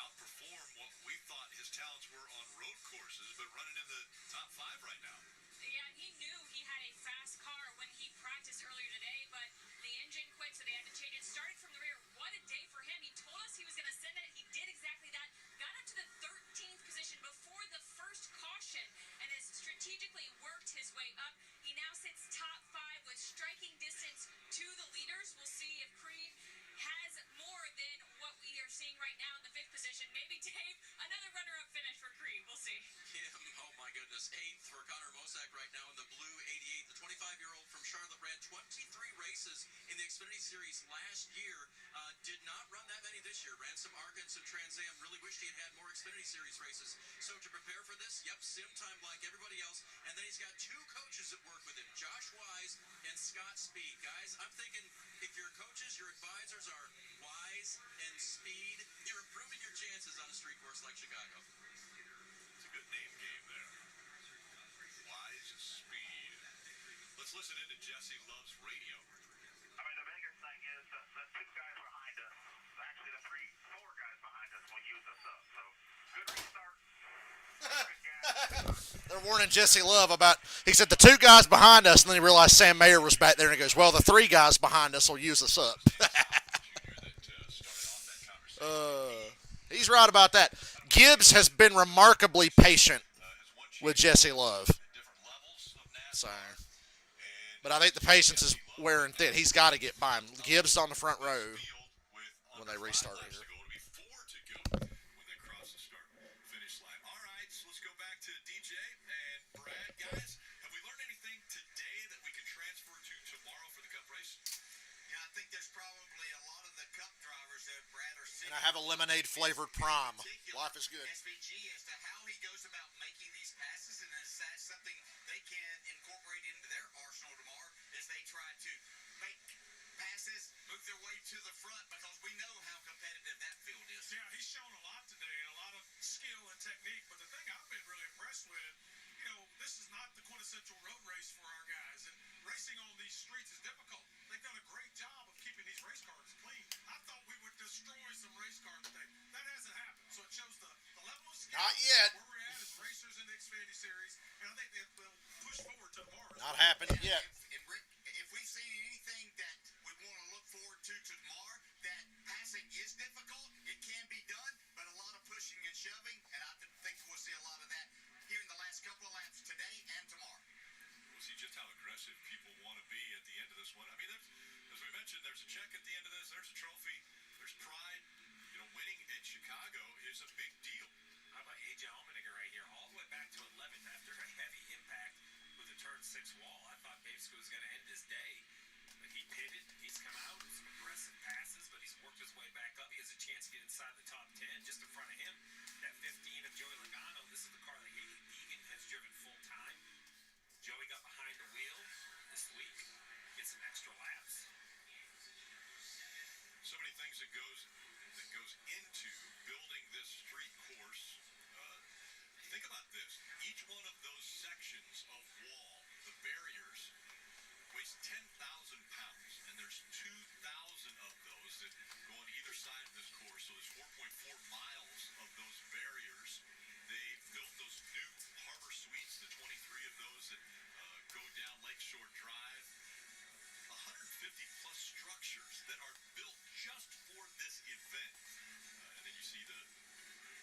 outperform what we thought his talents were on road courses, but running in the top 5 right now. Yeah, he knew he had a fast car when he practiced earlier today, but the engine quit, so they had to change it. Started from the rear. What a day for him. He told us he was going to send it. He did exactly that. Got up to the 13th position before the first caution and has strategically worked his way up. He now sits top 5 with striking distance to the leaders. We'll see if Creed has more than what we are seeing right now in the 5th position. Maybe Dave, another runner-up finish for Creed. We'll see. Kim, oh my goodness, 8th for Connor Mosak right now in the blue 88. The 25-year-old from Charlotte ran 23 races in the Xfinity Series last year. Did not run that many this year. Ran some ARCA and some Trans Am. Really wished he had had more Xfinity Series races. So to prepare for this, yep, sim time like everybody else. And then he's got 2 coaches that work with him, Josh Wise and Scott Speed. Guys, I'm thinking if your coaches, your advisors are Wise and Speed, you're improving your chances on a street course like Chicago. It's a good name game there. Wise Speed. Let's listen into Jesse Love's radio. I mean, the bigger thing is the 2 guys behind us, actually the 4 guys behind us will use us up. So, good restart. Good gas. They're warning Jesse Love about, he said the 2 guys behind us, and then he realized Sam Mayer was back there, and he goes, well, the 3 guys behind us will use us up. Junior that He's right about that. Gibbs has been remarkably patient with Jesse Love. So, but I think the patience is wearing thin. He's got to get by him. Gibbs is on the front row when they restart here. All right, so let's go back to DJ and Brad. Guys, have we learned anything today that we can transfer to tomorrow for the Cup race? Yeah, I think there's probably a lot of the Cup drivers that Brad are seeing. And I have a lemonade flavored prime. Life is good. SVG as to how he goes about making these passes, and is that something they can incorporate into their arsenal tomorrow as they try to make passes, move their way to the front, because we know how competitive that field is. Yeah, he's shown a lot today and a lot of skill and technique. But the thing I've been really impressed with, this is not the quintessential road race for our guys. And racing on these streets is difficult. They've done a great job of keeping these race cars clean. I thought we would destroy some race cars today. That hasn't happened. So it shows the level of skill. Not yet. Where we're at as racers in the Xfinity Series. And I think they'll push forward to tomorrow. Not happening yet. And Rick, if we've seen anything that we want to look forward to tomorrow, that passing is difficult. It can be done, but a lot of pushing and shoving, and I think we'll see a lot of that here in the last couple of laps today and tomorrow. We'll see just how aggressive people want to be at the end of this one. I mean, as we mentioned, there's a check at the end of this. There's a trophy. There's pride. Winning in Chicago is a big deal. How about AJ Allmendinger right here, all the way back to 11th after a heavy impact with the turn 6 wall. I thought basically was going to end his day. But he pitted, he's come out, some aggressive passes, but he's worked his way back up. He has a chance to get inside the top 10 just in front of him. That 15 of Joey Logano, this is the car that Haley Egan has driven full time. Joey got behind the wheel this week, get some extra laps. So many things that goes into building this street course. Think about this. Each one of those sections of wall, the barriers, weighs 10,000 pounds, and there's 2,000 of those that go on either side of this course. So there's 4.4 miles of those barriers. They built those new harbor suites, the 23 of those that go down Lakeshore Drive. 150 plus structures that are built just for this event. And then you see the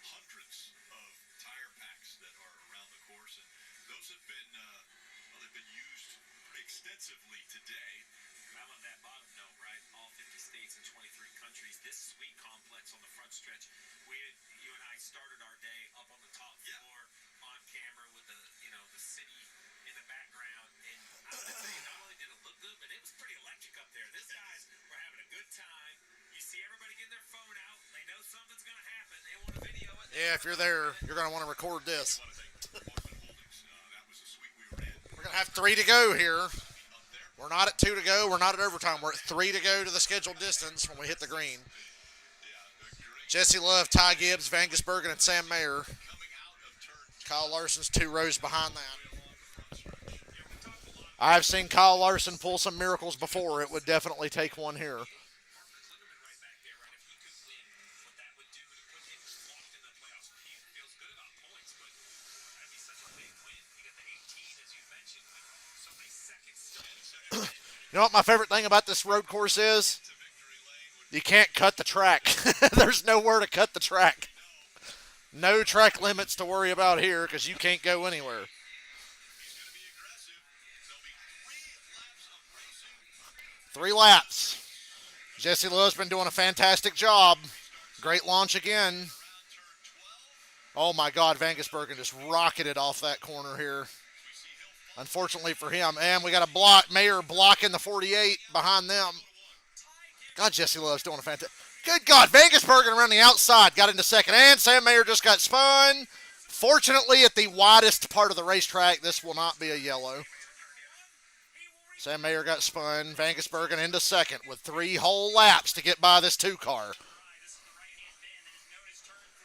hundreds of tire packs that are around the course, and those have been they've been used pretty extensively today. I love that bottom note, right? All 50 states and 23 countries. This suite complex on the front stretch. You and I started our day up on the top floor on camera with the city in the background, and I would say not only did it look good, but it was pretty electric up there. These guys were having a good time. You see everybody getting their phone out. They know something's going to happen. They want to video it. Yeah, if you're there, you're going to want to record this. We're going to have 3 to go here. We're not at 2 to go. We're not at overtime. We're at 3 to go to the scheduled distance when we hit the green. Jesse Love, Ty Gibbs, Van Gisbergen, and Sam Mayer. Kyle Larson's 2 rows behind that. I've seen Kyle Larson pull some miracles before. It would definitely take one here. You know what my favorite thing about this road course is? You can't cut the track. There's nowhere to cut the track. No track limits to worry about here because you can't go anywhere. 3 laps. Jesse Love's been doing a fantastic job. Great launch again. Oh my God, Van Gisbergen just rocketed off that corner here. Unfortunately for him. And we got a block. Mayer blocking the 48 behind them. God, Jesse Love's doing a fantastic. Good God, Van Gisbergen around the outside. Got into second. And Sam Mayer just got spun. Fortunately, at the widest part of the racetrack, this will not be a yellow. Sam Mayer got spun. Van Gisbergen into second with 3 whole laps to get by this 2 car.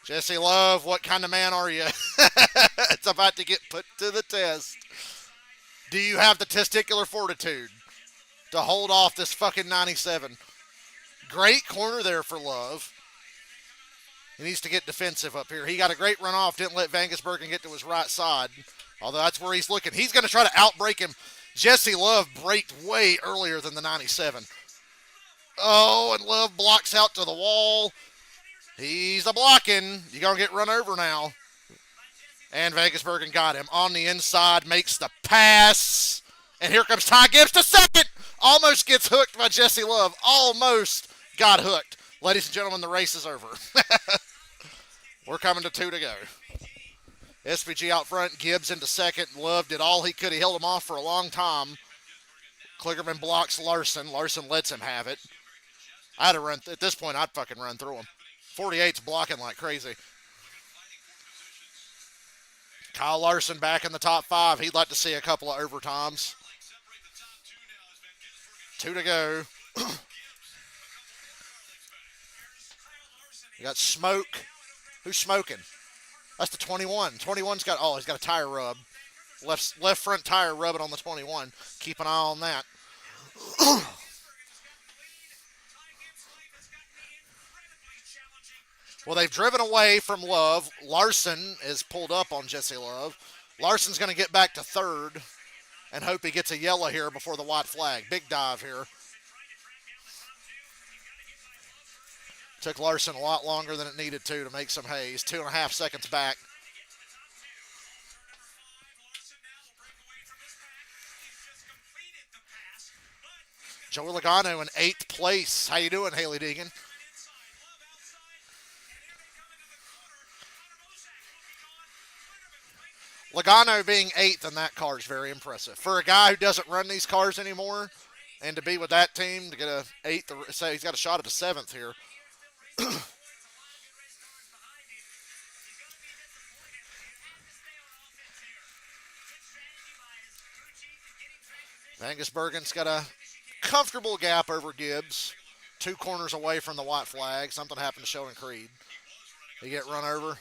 Jesse Love, what kind of man are you? It's about to get put to the test. Do you have the testicular fortitude to hold off this fucking 97? Great corner there for Love. He needs to get defensive up here. He got a great run off. Didn't let Van Gisbergen get to his right side. Although that's where he's looking. He's going to try to outbrake him. Jesse Love braked way earlier than the 97. Oh, and Love blocks out to the wall. He's a blocking. You're going to get run over now. And Vegasbergen got him. On the inside, makes the pass. And here comes Ty Gibbs to second. Almost gets hooked by Jesse Love. Almost got hooked. Ladies and gentlemen, the race is over. We're coming to 2 to go. SVG out front, Gibbs into second. Love did all he could. He held him off for a long time. Kligerman blocks Larson. Larson lets him have it. I'd have run, at this point, I'd fucking run through him. 48's blocking like crazy. Kyle Larson back in the top 5. He'd like to see a couple of overtimes. 2 to go. You got Smoke. Who's smoking? That's the 21. 21's got, he's got a tire rub. Left front tire rubbing on the 21. Keep an eye on that. Well, they've driven away from Love. Larson is pulled up on Jesse Love. Larson's going to get back to third and hope he gets a yellow here before the white flag. Big dive here. Took Larson a lot longer than it needed to make some hay. He's 2.5 seconds back. Joey Logano in 8th place. How you doing, Haley Deegan? Logano being 8th in that car is very impressive. For a guy who doesn't run these cars anymore, and to be with that team, to get a 8th, say he's got a shot at a 7th here. Vegasbergen's got a comfortable gap over Gibbs. 2 corners away from the white flag. Something happened to Sheldon Creed. He get run over.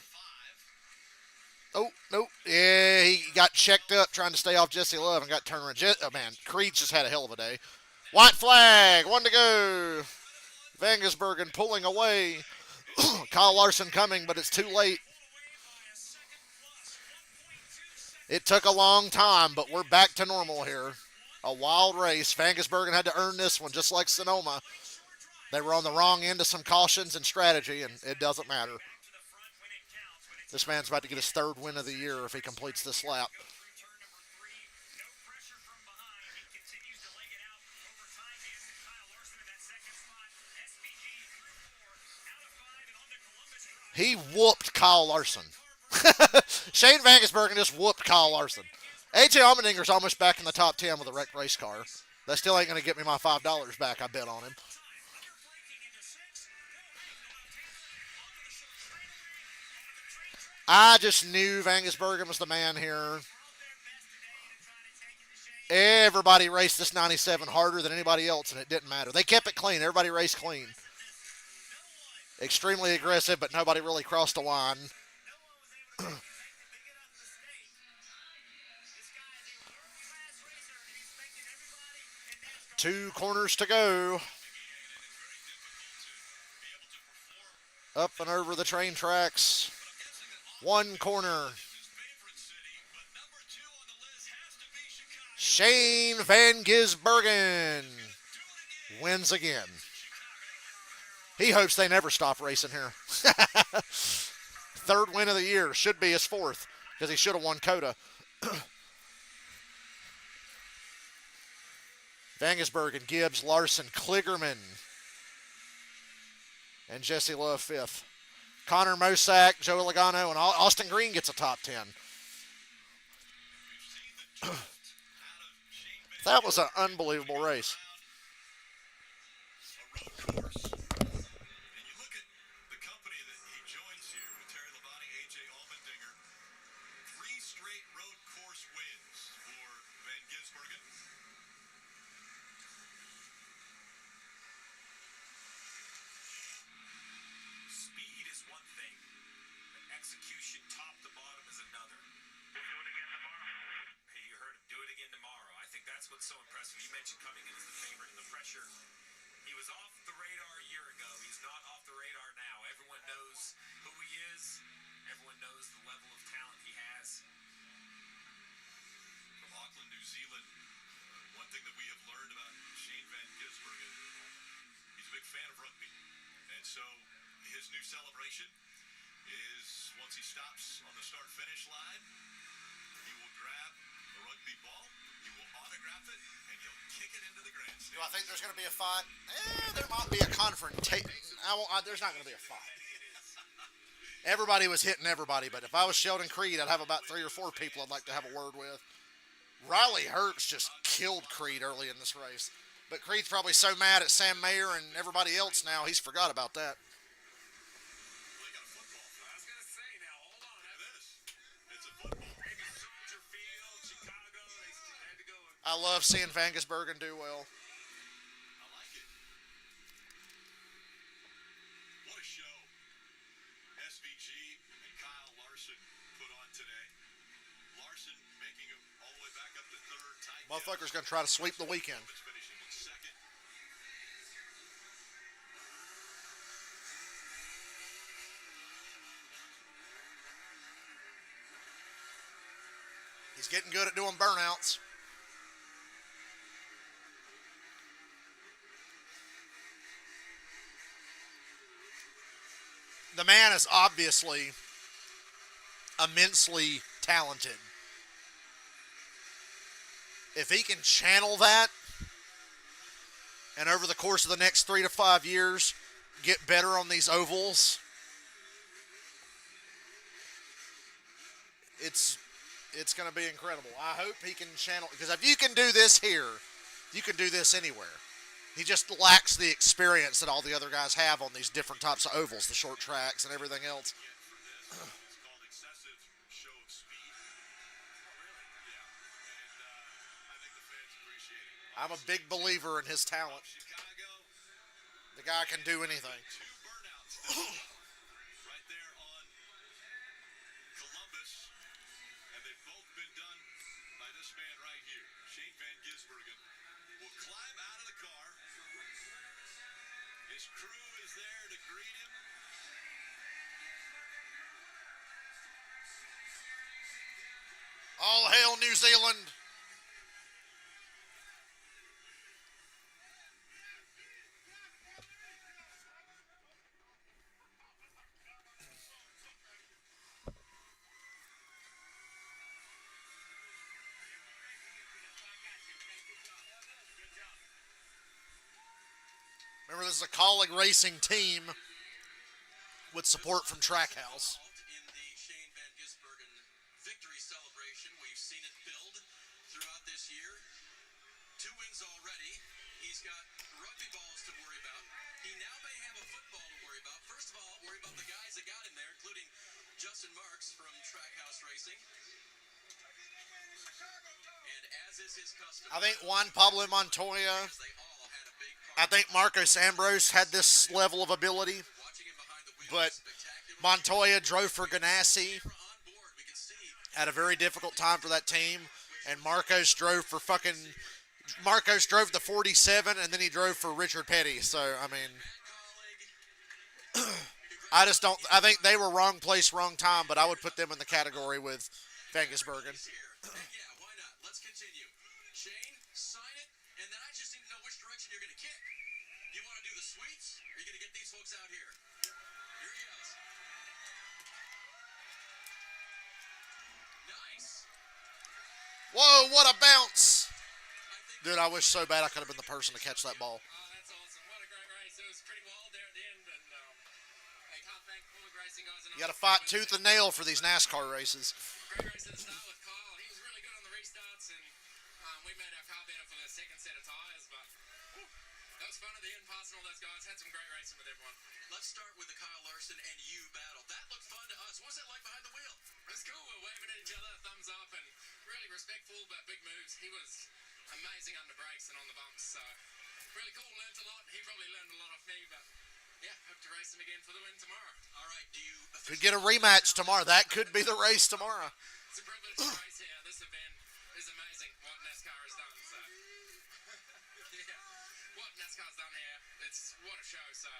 Oh, nope. Yeah, he got checked up trying to stay off Jesse Love and got turned around. Oh, man, Creed just had a hell of a day. White flag, 1 to go. Vegasbergen pulling away. Kyle Larson coming, but it's too late. It took a long time, but we're back to normal here. A wild race. Vegasbergen had to earn this one, just like Sonoma. They were on the wrong end of some cautions and strategy, and it doesn't matter. This man's about to get his 3rd win of the year if he completes this lap. He whooped Kyle Larson. Shane Vegasbergen just whooped Kyle Larson. AJ Allmendinger's almost back in the top 10 with a wrecked race car. That still ain't going to get me my $5 back I bet on him. I just knew Vegasbergen was the man here. Everybody raced this 97 harder than anybody else, and it didn't matter. They kept it clean. Everybody raced clean. Extremely aggressive, but nobody really crossed the line. 2 corners to go. Up and over the train tracks. 1 corner. Shane Van Gisbergen wins again. He hopes they never stop racing here. 3rd win of the year. Should be his 4th because he should have won COTA. Vegasbergen, Gibbs, Larson, Kligerman, and Jesse Love 5th. Connor Mosack, Joey Logano, and Austin Green gets a top 10. That was an unbelievable race. Execution top to bottom is another. We'll do it again tomorrow. Hey, you heard him do it again tomorrow. I think that's what's so impressive. You mentioned coming in as the favorite and the pressure. He was off the radar a year ago. He's not off the radar now. Everyone knows who he is. Everyone knows the level of talent he has. From Auckland, New Zealand, one thing that we have learned about Shane Van Gisbergen, he's a big fan of rugby. And so his new celebration is once he stops on the start-finish line, he will grab a rugby ball, he will autograph it, and he'll kick it into the grandstand. Do I think there's going to be a fight? There might be a confrontation. There's not going to be a fight. Everybody was hitting everybody, but if I was Sheldon Creed, I'd have about 3 or 4 people I'd like to have a word with. Riley Herbst just killed Creed early in this race. But Creed's probably so mad at Sam Mayer and everybody else now, he's forgot about that. Well, they got a football. I was going to say now, hold on. It is. It's a football. Maybe Soldier Field, Chicago, they had to go. I love seeing Vangisbergen do well. I like it. What a show SVG and Kyle Larson put on today. Larson making him all the way back up to third. Motherfucker's going to try to sweep the weekend. Finishing in second. He's getting good at doing burnouts. The man is obviously immensely talented. If he can channel that and over the course of the next 3 to 5 years get better on these ovals, it's going to be incredible. I hope he can channel, because if you can do this here, you can do this anywhere. He just lacks the experience that all the other guys have on these different types of ovals, the short tracks and everything else. It's called excessive show of speed. Oh, really? Yeah. And I think the fans appreciate it. I'm a big believer in his talent. Chicago. The guy can do anything. 2 burnouts right there on Columbus. And they've both been done by this man right here. Shane Van Gisbergen will climb out of the car. His crew is there to greet him. All hail New Zealand. Remember, this is a colleague racing team with support from Trackhouse. In the Shane Van Gisbergen victory celebration, we've seen it build throughout this year. 2 wins already. He's got rugby balls to worry about. He now may have a football to worry about. First of all, worry about the guys that got him there, including Justin Marks from Trackhouse Racing. And as is his custom, I think Juan Pablo Montoya, as they all had a big I part. think Marcos Ambrose had this level of ability, Watching him behind the wheel but is spectacular. Montoya drove for Ganassi On board, we can see at a very difficult time for that team, and Marcos drove the 47, and then he drove for Richard Petty. So, I mean, I think they were wrong place, wrong time, but I would put them in the category with Vangisbergen. here. Yeah, why not? Let's continue. Shane, sign it, and then I just need to know which direction you're going to kick. You want to do the sweets, or are you going to get these folks out here? Here he goes. Nice. Whoa, what a bounce! I think Dude, I wish so bad I could have been the person to catch that ball. Oh, that's awesome. What a great race. It was pretty wild there at the end, and I can't thank all the racing guys enough. You got to fight tooth and nail for these NASCAR races. Great race at the start with Kyle. He was really good on the restarts, and we made our car better for the second set of tyres, but that was fun at the end, passing all those guys. Had some great racing with everyone. let's start with the Kyle Larson and you battle. That looked fun to us. What was that like behind the wheel? It was cool. We're waving at each other, thumbs up, and really respectful, but big moves. He was amazing under brakes and on the bumps, so really cool. Learned a lot. He probably learned a lot off me, but yeah, hope to race him again for the win tomorrow. All right, do you Could get a rematch tomorrow. That could be the race tomorrow. It's a privilege to race here. This event is amazing what NASCAR has done. So yeah, what NASCAR's done here, it's what a show. So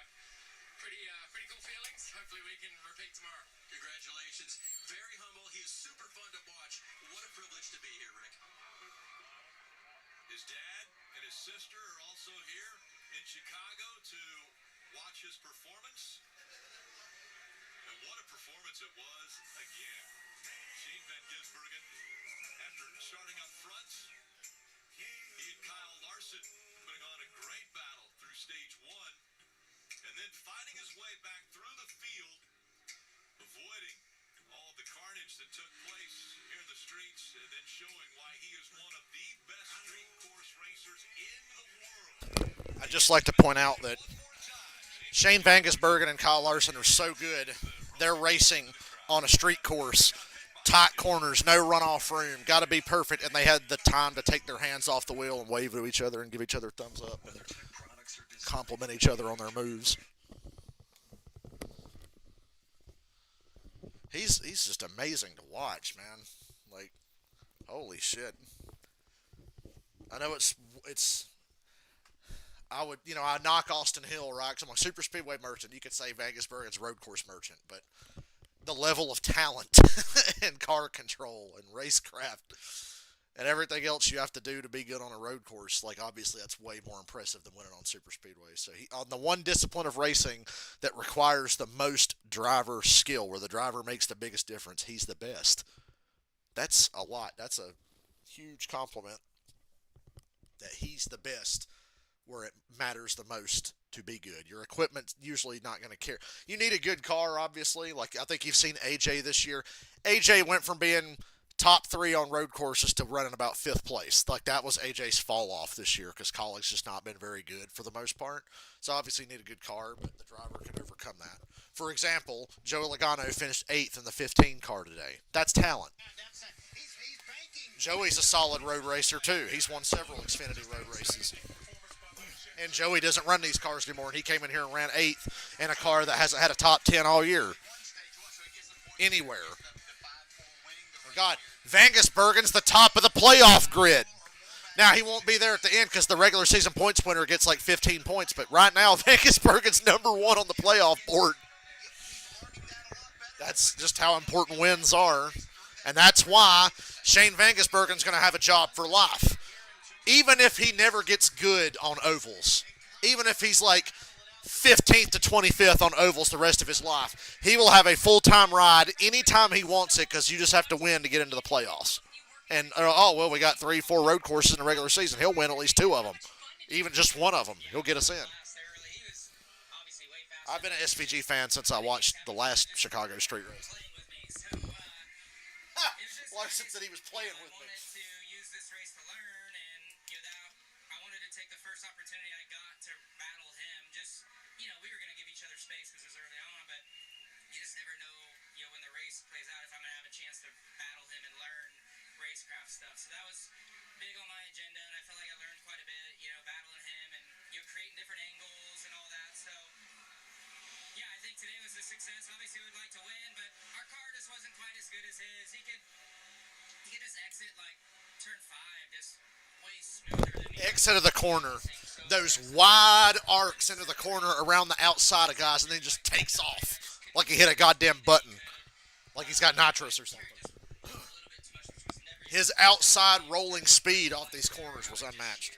pretty cool feelings. Hopefully we can repeat tomorrow. Congratulations. Very humble. He is super fun to watch. What a privilege to be here, Rick. His dad and his sister are also here in Chicago to watch his performance. performance it was again. Shane Van Gisbergen, after starting up front, he and Kyle Larson putting on a great battle through stage one, and then finding his way back through the field, avoiding all of the carnage that took place here in the streets, and then showing why he is one of the best street course racers in the world. I'd just like to point out that Shane Van Gisbergen and Kyle Larson are so good. They're racing on a street course, tight corners, no runoff room, got to be perfect, and they had the time to take their hands off the wheel and wave to each other and give each other thumbs up and compliment each other on their moves. He's just amazing to watch, man. Like, holy shit. I know it's I knock Austin Hill, right? Because I'm a super speedway merchant. You could say Van Gisbergen's road course merchant, but the level of talent and car control and racecraft and everything else you have to do to be good on a road course, like, obviously that's way more impressive than winning on super speedway. So he, on the one discipline of racing that requires the most driver skill, where the driver makes the biggest difference, he's the best. That's a lot. That's a huge compliment that he's the best where it matters the most to be good. Your equipment's usually not going to care. You need a good car, obviously. Like, I think you've seen AJ this year. AJ went from being top 3 on road courses to running about 5th place. Like, that was AJ's fall off this year because college just not been very good for the most part. So obviously you need a good car, but the driver can overcome that. For example, Joe Logano finished 8th in the 15 car today. That's talent. Joey's a solid road racer too. He's won several Xfinity road races. And Joey doesn't run these cars anymore, and he came in here and ran 8th in a car that hasn't had a top 10 all year. Anywhere. God, Van Gisbergen's the top of the playoff grid. Now, he won't be there at the end because the regular season points winner gets like 15 points, but right now, Van Gisbergen's number 1 on the playoff board. That's just how important wins are. And that's why Shane Van Gisbergen's going to have a job for life. Even if he never gets good on ovals, even if he's like 15th to 25th on ovals the rest of his life, he will have a full-time ride anytime he wants it because you just have to win to get into the playoffs. And, we got 3-4 road courses in the regular season. He'll win at least 2 of them. Even just 1 of them. He'll get us in. I've been an SVG fan since I watched the last Chicago street race. Larson said he was playing with me. Opportunity I got to battle him. Just, we were going to give each other space because it was early on, but you just never know, when the race plays out, if I'm going to have a chance to battle him and learn racecraft stuff. So that was big on my agenda, and I felt like I learned quite a bit, battling him and, creating different angles and all that. So, yeah, I think today was a success. Obviously, we'd like to win, but our car just wasn't quite as good as his. He could just exit, like, turn 5, just way smoother than me. Exit of the corner. Those wide arcs into the corner around the outside of guys, and then just takes off like he hit a goddamn button, like he's got nitrous or something. His outside rolling speed off these corners was unmatched.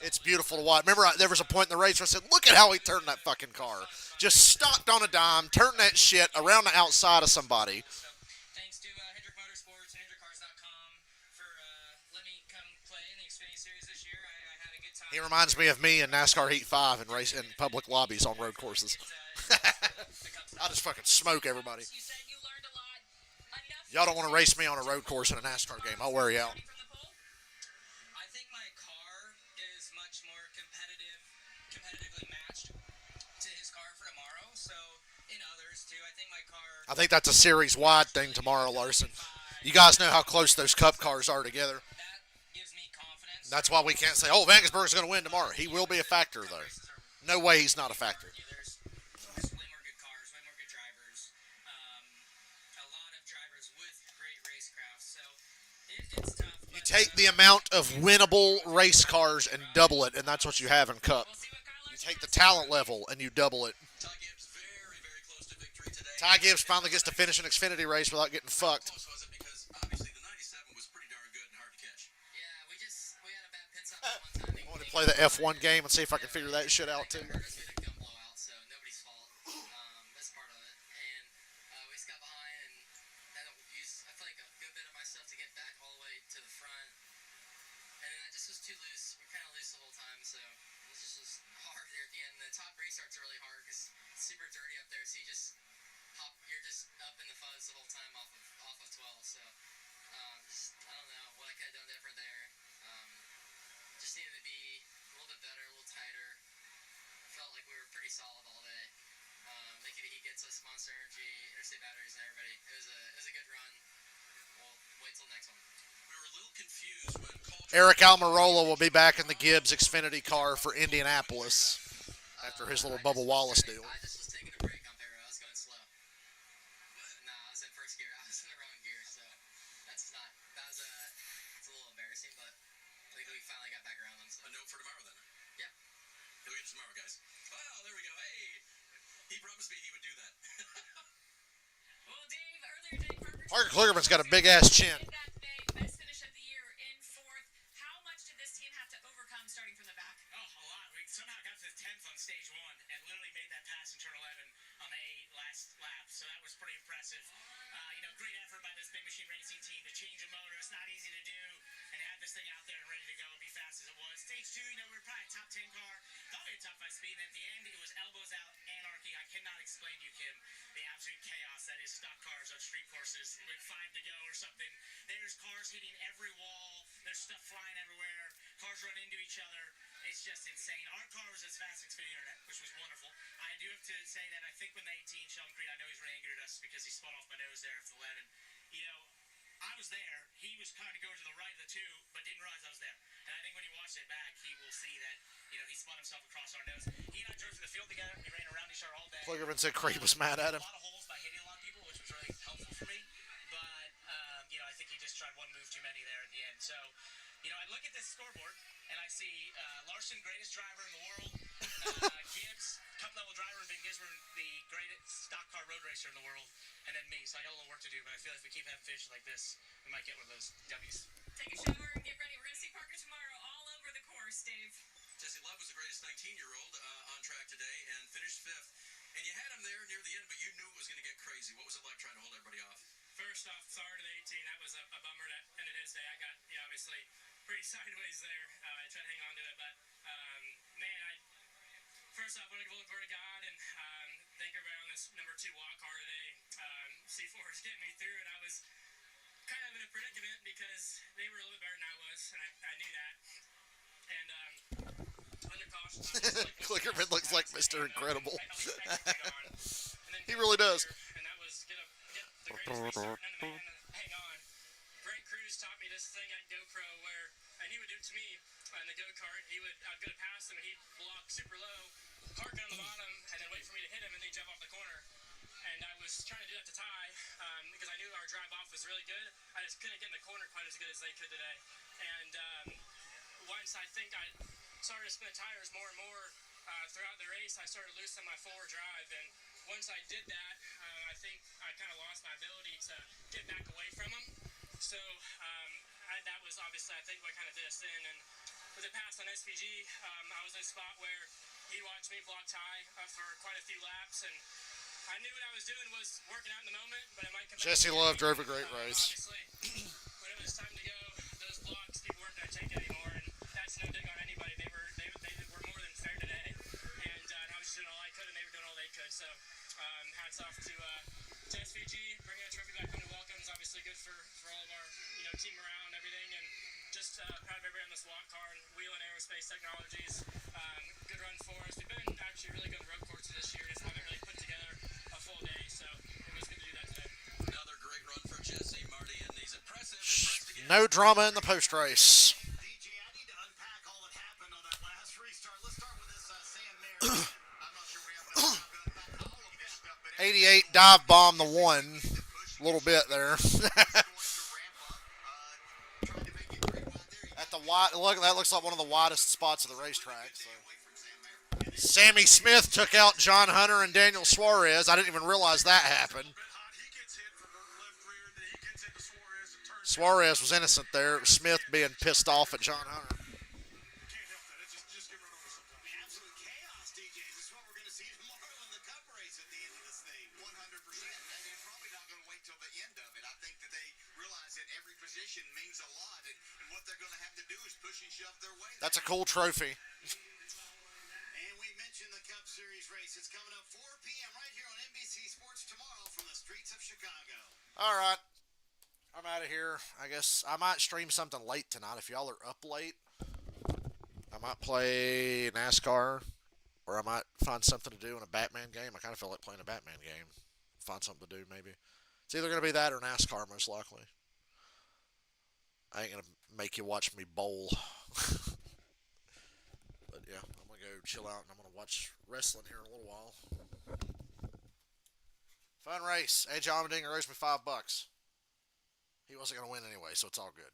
It's beautiful to watch. Remember, there was a point in the race where I said, look at how he turned that fucking car. Just stopped on a dime, turned that shit around the outside of somebody. He reminds me of me in NASCAR Heat 5 and race in public lobbies on road courses. I just fucking smoke everybody. Y'all don't want to race me on a road course in a NASCAR game. I'll wear you out. I think my car is much more competitively matched to his car for tomorrow. So, in others, too, I think my car... I think that's a series-wide thing tomorrow, Larson. You guys know how close those Cup cars are together. That's why we can't say, Van Gisbergen's going to win tomorrow. He will be a factor, though. No way he's not a factor. There's way more good cars, way more good drivers. A lot of drivers with great racecraft. So it's tough. You take the amount of winnable race cars and double it, and that's what you have in Cup. You take the talent level and you double it. Ty Gibbs very, very close to victory today. Ty Gibbs finally gets to finish an Xfinity race without getting fucked. Was it because obviously the 97 was pretty darn good and hard to catch. Yeah, we had a bad pit stop one time. I want to play the F1 game and see if I can figure that shit out too. So nobody's fault. That's part of it. course, you're just up in the fuzz the whole time off of 12. So I don't know what I could have done different there. Just needed to be a little bit better, a little tighter. Felt like we were pretty solid all day. Making the heat gets us Monster Energy, Interstate Batteries, and everybody. It was a good run. We'll wait till the next one. We were a little confused when Cole Eric Almirola will be back in the Gibbs Xfinity car for Indianapolis after his little Bubba Wallace deal. I just was taking a break on Pedro. I was going slow. No, I was in first gear. I was in the wrong gear, so it's a little embarrassing, but I think we finally got back around them. So. A note for tomorrow then. Yeah. He'll get you tomorrow, guys. Well, there we go. Hey, he promised me he would do that. Well, Dave, earlier today, Parker Kligerman's got a big ass chin. that day, best finish of the year in fourth. How much did this team have to overcome starting from the back? Oh, a lot. We somehow got to the 10th on stage 1 and literally made that pass in turn 11 on the last lap. So that was pretty impressive. Great effort by this Big Machine Racing team to change a motor. It's not easy to do. And to have this thing out there and ready to go and be fast as it was. Stage 2, we were probably a top 10 car. Thought we had top 5 speed. And at the end, it was elbows out, anarchy. I cannot explain to you, Kim, the absolute chaos that is stock cars on street courses with 5 to go or something. There's cars hitting every wall. There's stuff flying everywhere. Cars run into each other. It's just insane. Our car was as fast as Xfinity Internet, which was wonderful. I do have to say that I think when the 18, Sheldon Creed, I know he's really angry at us because he spun off my nose there after the 11. I was there. He was kind of going to the right of the 2, but didn't realize I was there. And I think when he watched it back, he will see that, he spun himself across our nose. He and I drove through the field together. We ran around each other all day. Kligerman said Creed was mad at him. A lot of holes by hitting a lot of people, which was really helpful for me. But, I think he just tried one move too many there at the end. So, I look at this scoreboard, and I see Larson, greatest driver in the world. Gibbs, cup-level driver, and Ben Gisborne, the greatest stock car road racer in the world. And then me. So I got a little work to do, but I feel like if we keep having finishes like this, we might get one of those W's. Take a shower and get ready. We're going to see Parker tomorrow all over the course, Dave. Jesse Love was the greatest 19-year-old on track today and finished 5th. And you had him there near the end, but you knew it was going to get crazy. What was it like trying to hold everybody off? First off, sorry to the 18. That was a bummer that ended his day. I got, obviously pretty sideways there. I tried to hang on to it, but, first off, I want to give all the glory to God and thank everybody on this number 2 walk car today. C4 is getting me through, and I was kind of in a predicament because they were a little bit better than I was, and I knew that. And under caution, I was like, Kligerman looks like Mr. Incredible. He He really does. And that was get the greatest restart and then the man and hang on. Frank Cruz taught me this thing at GoPro and he would do it to me in the go-kart. I'd go to pass him and he'd block super low, park on the bottom, and then wait for me to hit him and then jump off the corner. And I was trying to do that to Ty because I knew our drive off was really good. I just couldn't get in the corner quite as good as they could today. And once I think I started to spin the tires more and more throughout the race, I started loosening my forward drive. And once I did that, I think I kind of lost my ability to get back away from them. So that was obviously, I think, what kind of did us in. And with the pass on SPG, I was in a spot where he watched me block Ty for quite a few laps. And I knew what I was doing was working out in the moment, but it might come back. Jesse Love drove a great race. Obviously, when it was time to go, those blocks people weren't going to take anymore, and that's no dig on anybody. They were more than fair today, and I was just doing all I could, and they were doing all they could. So hats off to SVG, bringing a trophy back home to Welcomes. Obviously good for all of our team morale and everything, and just proud of everybody on this walk car and Wheel and Aerospace Technologies. Good run for us. We've been actually really good road courses this year. Just haven't really put together a full day, so it was good to do that today. Another great run for Jesse, Marty, and he's impressive. Impressed again. No drama in the post race. DJ, I need to unpack all that happened on that last restart. Let's start with this Sam Mayer. I'm not sure we have enough time to unpack all of this stuff, but 88 dive bomb the 1. A little bit there. At the wide, look, that looks like one of the widest spots of the racetrack. So. Sammy Smith took out John Hunter and Daniel Suarez. I didn't even realize that happened. He gets hit from the left rear, and then he gets into Suarez and turns. Suarez was innocent there. It was Smith being pissed off at John Hunter. Can't help that. It's just get run over sometimes. absolute chaos, DJ. This is what we're going to see tomorrow in the Cup race at the end of this thing. 100%. And they're probably not going to wait till the end of it. I think that they realize that every position means a lot, and what they're going to have to do is push and shove their way. That's a cool trophy. And we mentioned the Cup Series race. It's coming up. 4 p.m. right here on NBC Sports tomorrow from the streets of Chicago. All right. I'm out of here. I guess I might stream something late tonight. If y'all are up late, I might play NASCAR, or I might find something to do in a Batman game. I kind of feel like playing a Batman game. Find something to do, maybe. It's either going to be that or NASCAR, most likely. I ain't going to make you watch me bowl. But yeah, I'm going to go chill out, and I'm going to watch wrestling here in a little while. Fun race. AJ Allmendinger owes me $5. He wasn't going to win anyway, so it's all good.